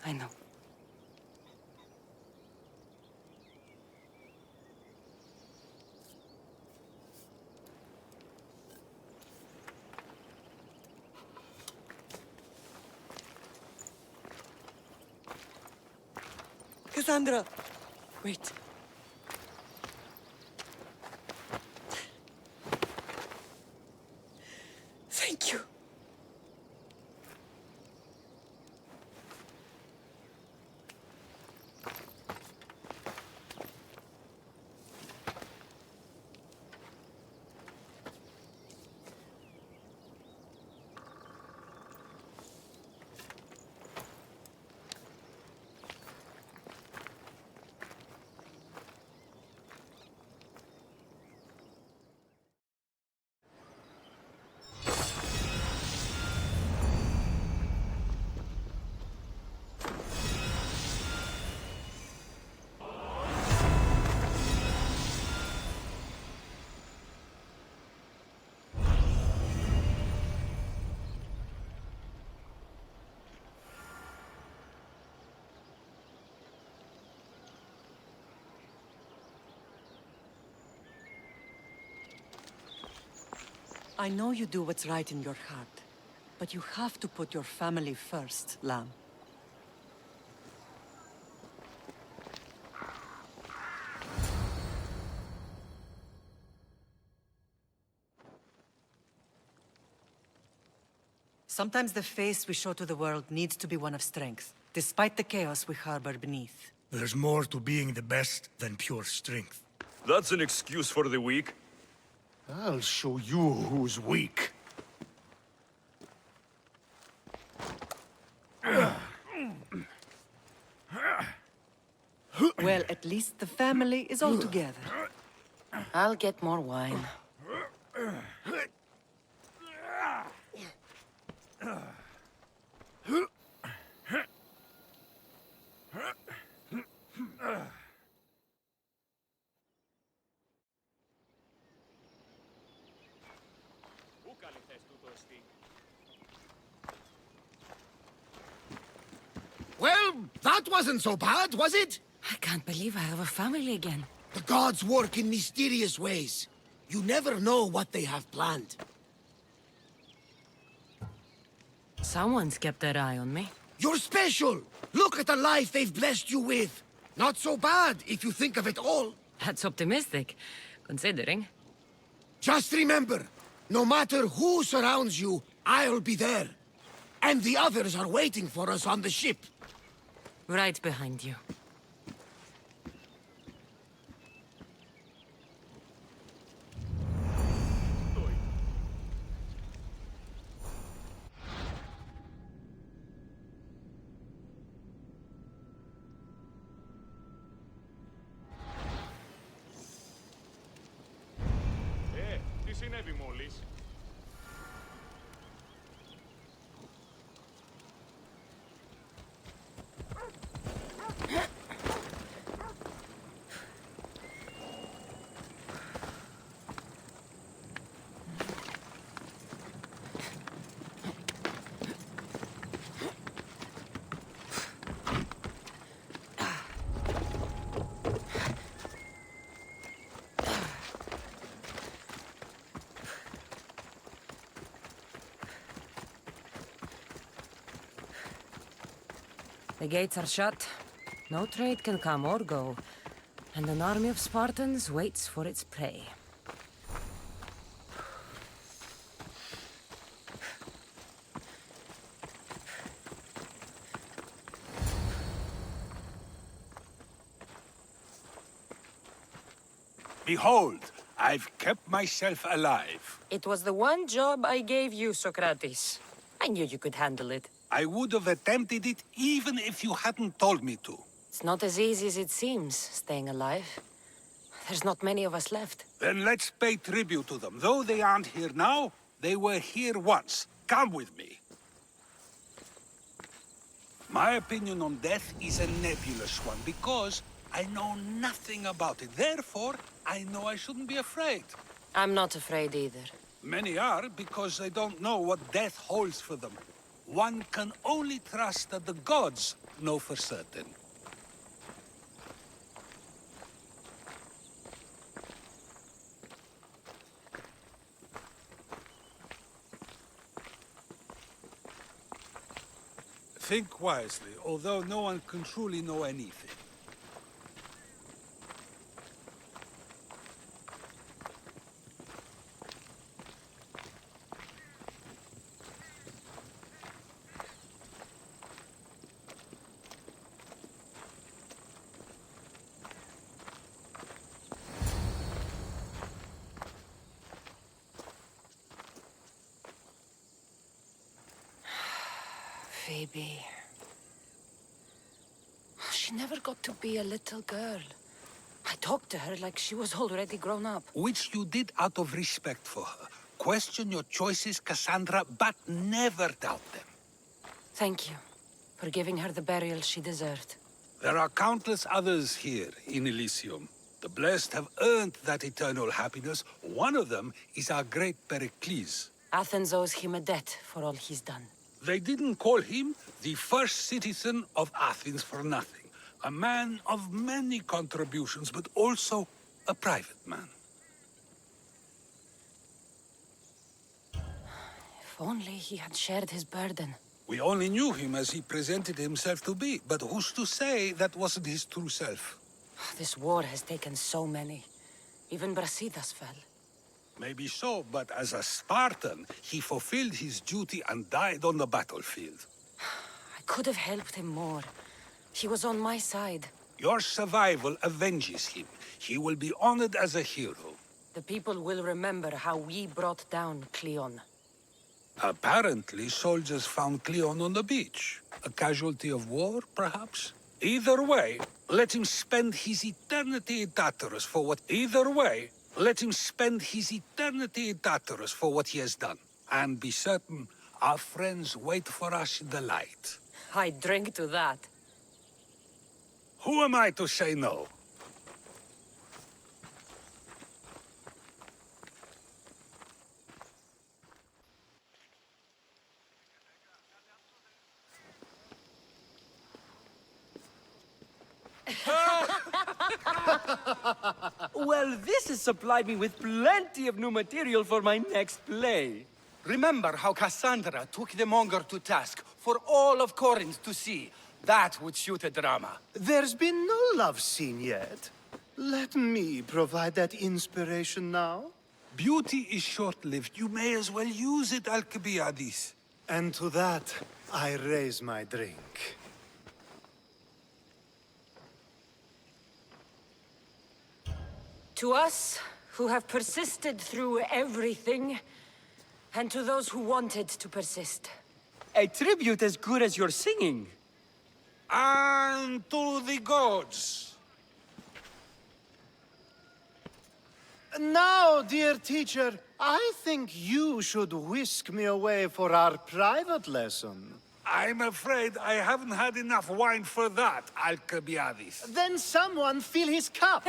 Speaker 5: I know.
Speaker 23: Cassandra! Wait. Thank you.
Speaker 15: I know you do what's right in your heart, but you have to put your family first, Lamb. Sometimes the face we show to the world needs to be one of strength, despite the chaos we harbor beneath.
Speaker 11: There's more to being the best than pure strength.
Speaker 19: That's an excuse for the weak.
Speaker 11: I'll show you who's weak.
Speaker 15: Well, at least the family is all together.
Speaker 2: I'll get more wine.
Speaker 17: Well, that wasn't so bad, was it?
Speaker 2: I can't believe I have a family again.
Speaker 17: The gods work in mysterious ways. You never know what they have planned.
Speaker 2: Someone's kept their eye on me.
Speaker 17: You're special! Look at the life they've blessed you with! Not so bad, if you think of it all.
Speaker 2: That's optimistic, considering.
Speaker 17: Just remember, no matter who surrounds you, I'll be there. And the others are waiting for us on the ship.
Speaker 2: Right behind you.
Speaker 1: Τι συνέβη μόλις?
Speaker 2: The gates are shut. No trade can come or go. And an army of Spartans waits for its prey.
Speaker 21: Behold, I've kept myself alive.
Speaker 5: It was the one job I gave you, Socrates. I knew you could handle it.
Speaker 21: I would have attempted it even if you hadn't told me to.
Speaker 5: It's not as easy as it seems, staying alive. There's not many of us left.
Speaker 21: Then let's pay tribute to them. Though they aren't here now, they were here once. Come with me. My opinion on death is a nebulous one because I know nothing about it. Therefore, I know I shouldn't be afraid.
Speaker 5: I'm not afraid either.
Speaker 21: Many are because they don't know what death holds for them. One can only trust that the gods know for certain. Think wisely, although no one can truly know anything.
Speaker 5: Phoebe. She never got to be a little girl. I talked to her like she was already grown up.
Speaker 21: Which you did out of respect for her. Question your choices, Cassandra, but never doubt them.
Speaker 5: Thank you for giving her the burial she deserved.
Speaker 21: There are countless others here in Elysium. The blessed have earned that eternal happiness. One of them is our great Pericles.
Speaker 5: Athens owes him a debt for all he's done.
Speaker 21: They didn't call him the first citizen of Athens for nothing. A man of many contributions, but also a private man.
Speaker 5: If only he had shared his burden.
Speaker 21: We only knew him as he presented himself to be, but who's to say that wasn't his true self?
Speaker 5: This war has taken so many. Even Brasidas fell.
Speaker 21: Maybe so, but as a Spartan, he fulfilled his duty and died on the battlefield.
Speaker 5: I could have helped him more. He was on my side.
Speaker 21: Your survival avenges him. He will be honored as a hero.
Speaker 5: The people will remember how we brought down Cleon.
Speaker 21: Apparently, soldiers found Cleon on the beach. A casualty of war, perhaps? Either way, let him spend his eternity in Tartarus for what... Either way, let him spend his eternity in Tartarus for what he has done. And be certain, our friends wait for us in the light.
Speaker 5: I drink to that.
Speaker 21: Who am I to say no?
Speaker 23: Well, this has supplied me with plenty of new material for my next play. Remember how Cassandra took the monger to task for all of Corinth to see? That would shoot a drama.
Speaker 6: There's been no love scene yet. Let me provide that inspiration now.
Speaker 21: Beauty is short-lived. You may as well use it, Alcibiades.
Speaker 6: And to that, I raise my drink.
Speaker 5: To us, who have persisted through everything, and to those who wanted to persist.
Speaker 23: A tribute as good as your singing.
Speaker 21: And to the gods.
Speaker 6: Now, dear teacher, I think you should whisk me away for our private lesson.
Speaker 21: I'm afraid I haven't had enough wine for that, Alcibiades.
Speaker 6: Then someone fill his cup.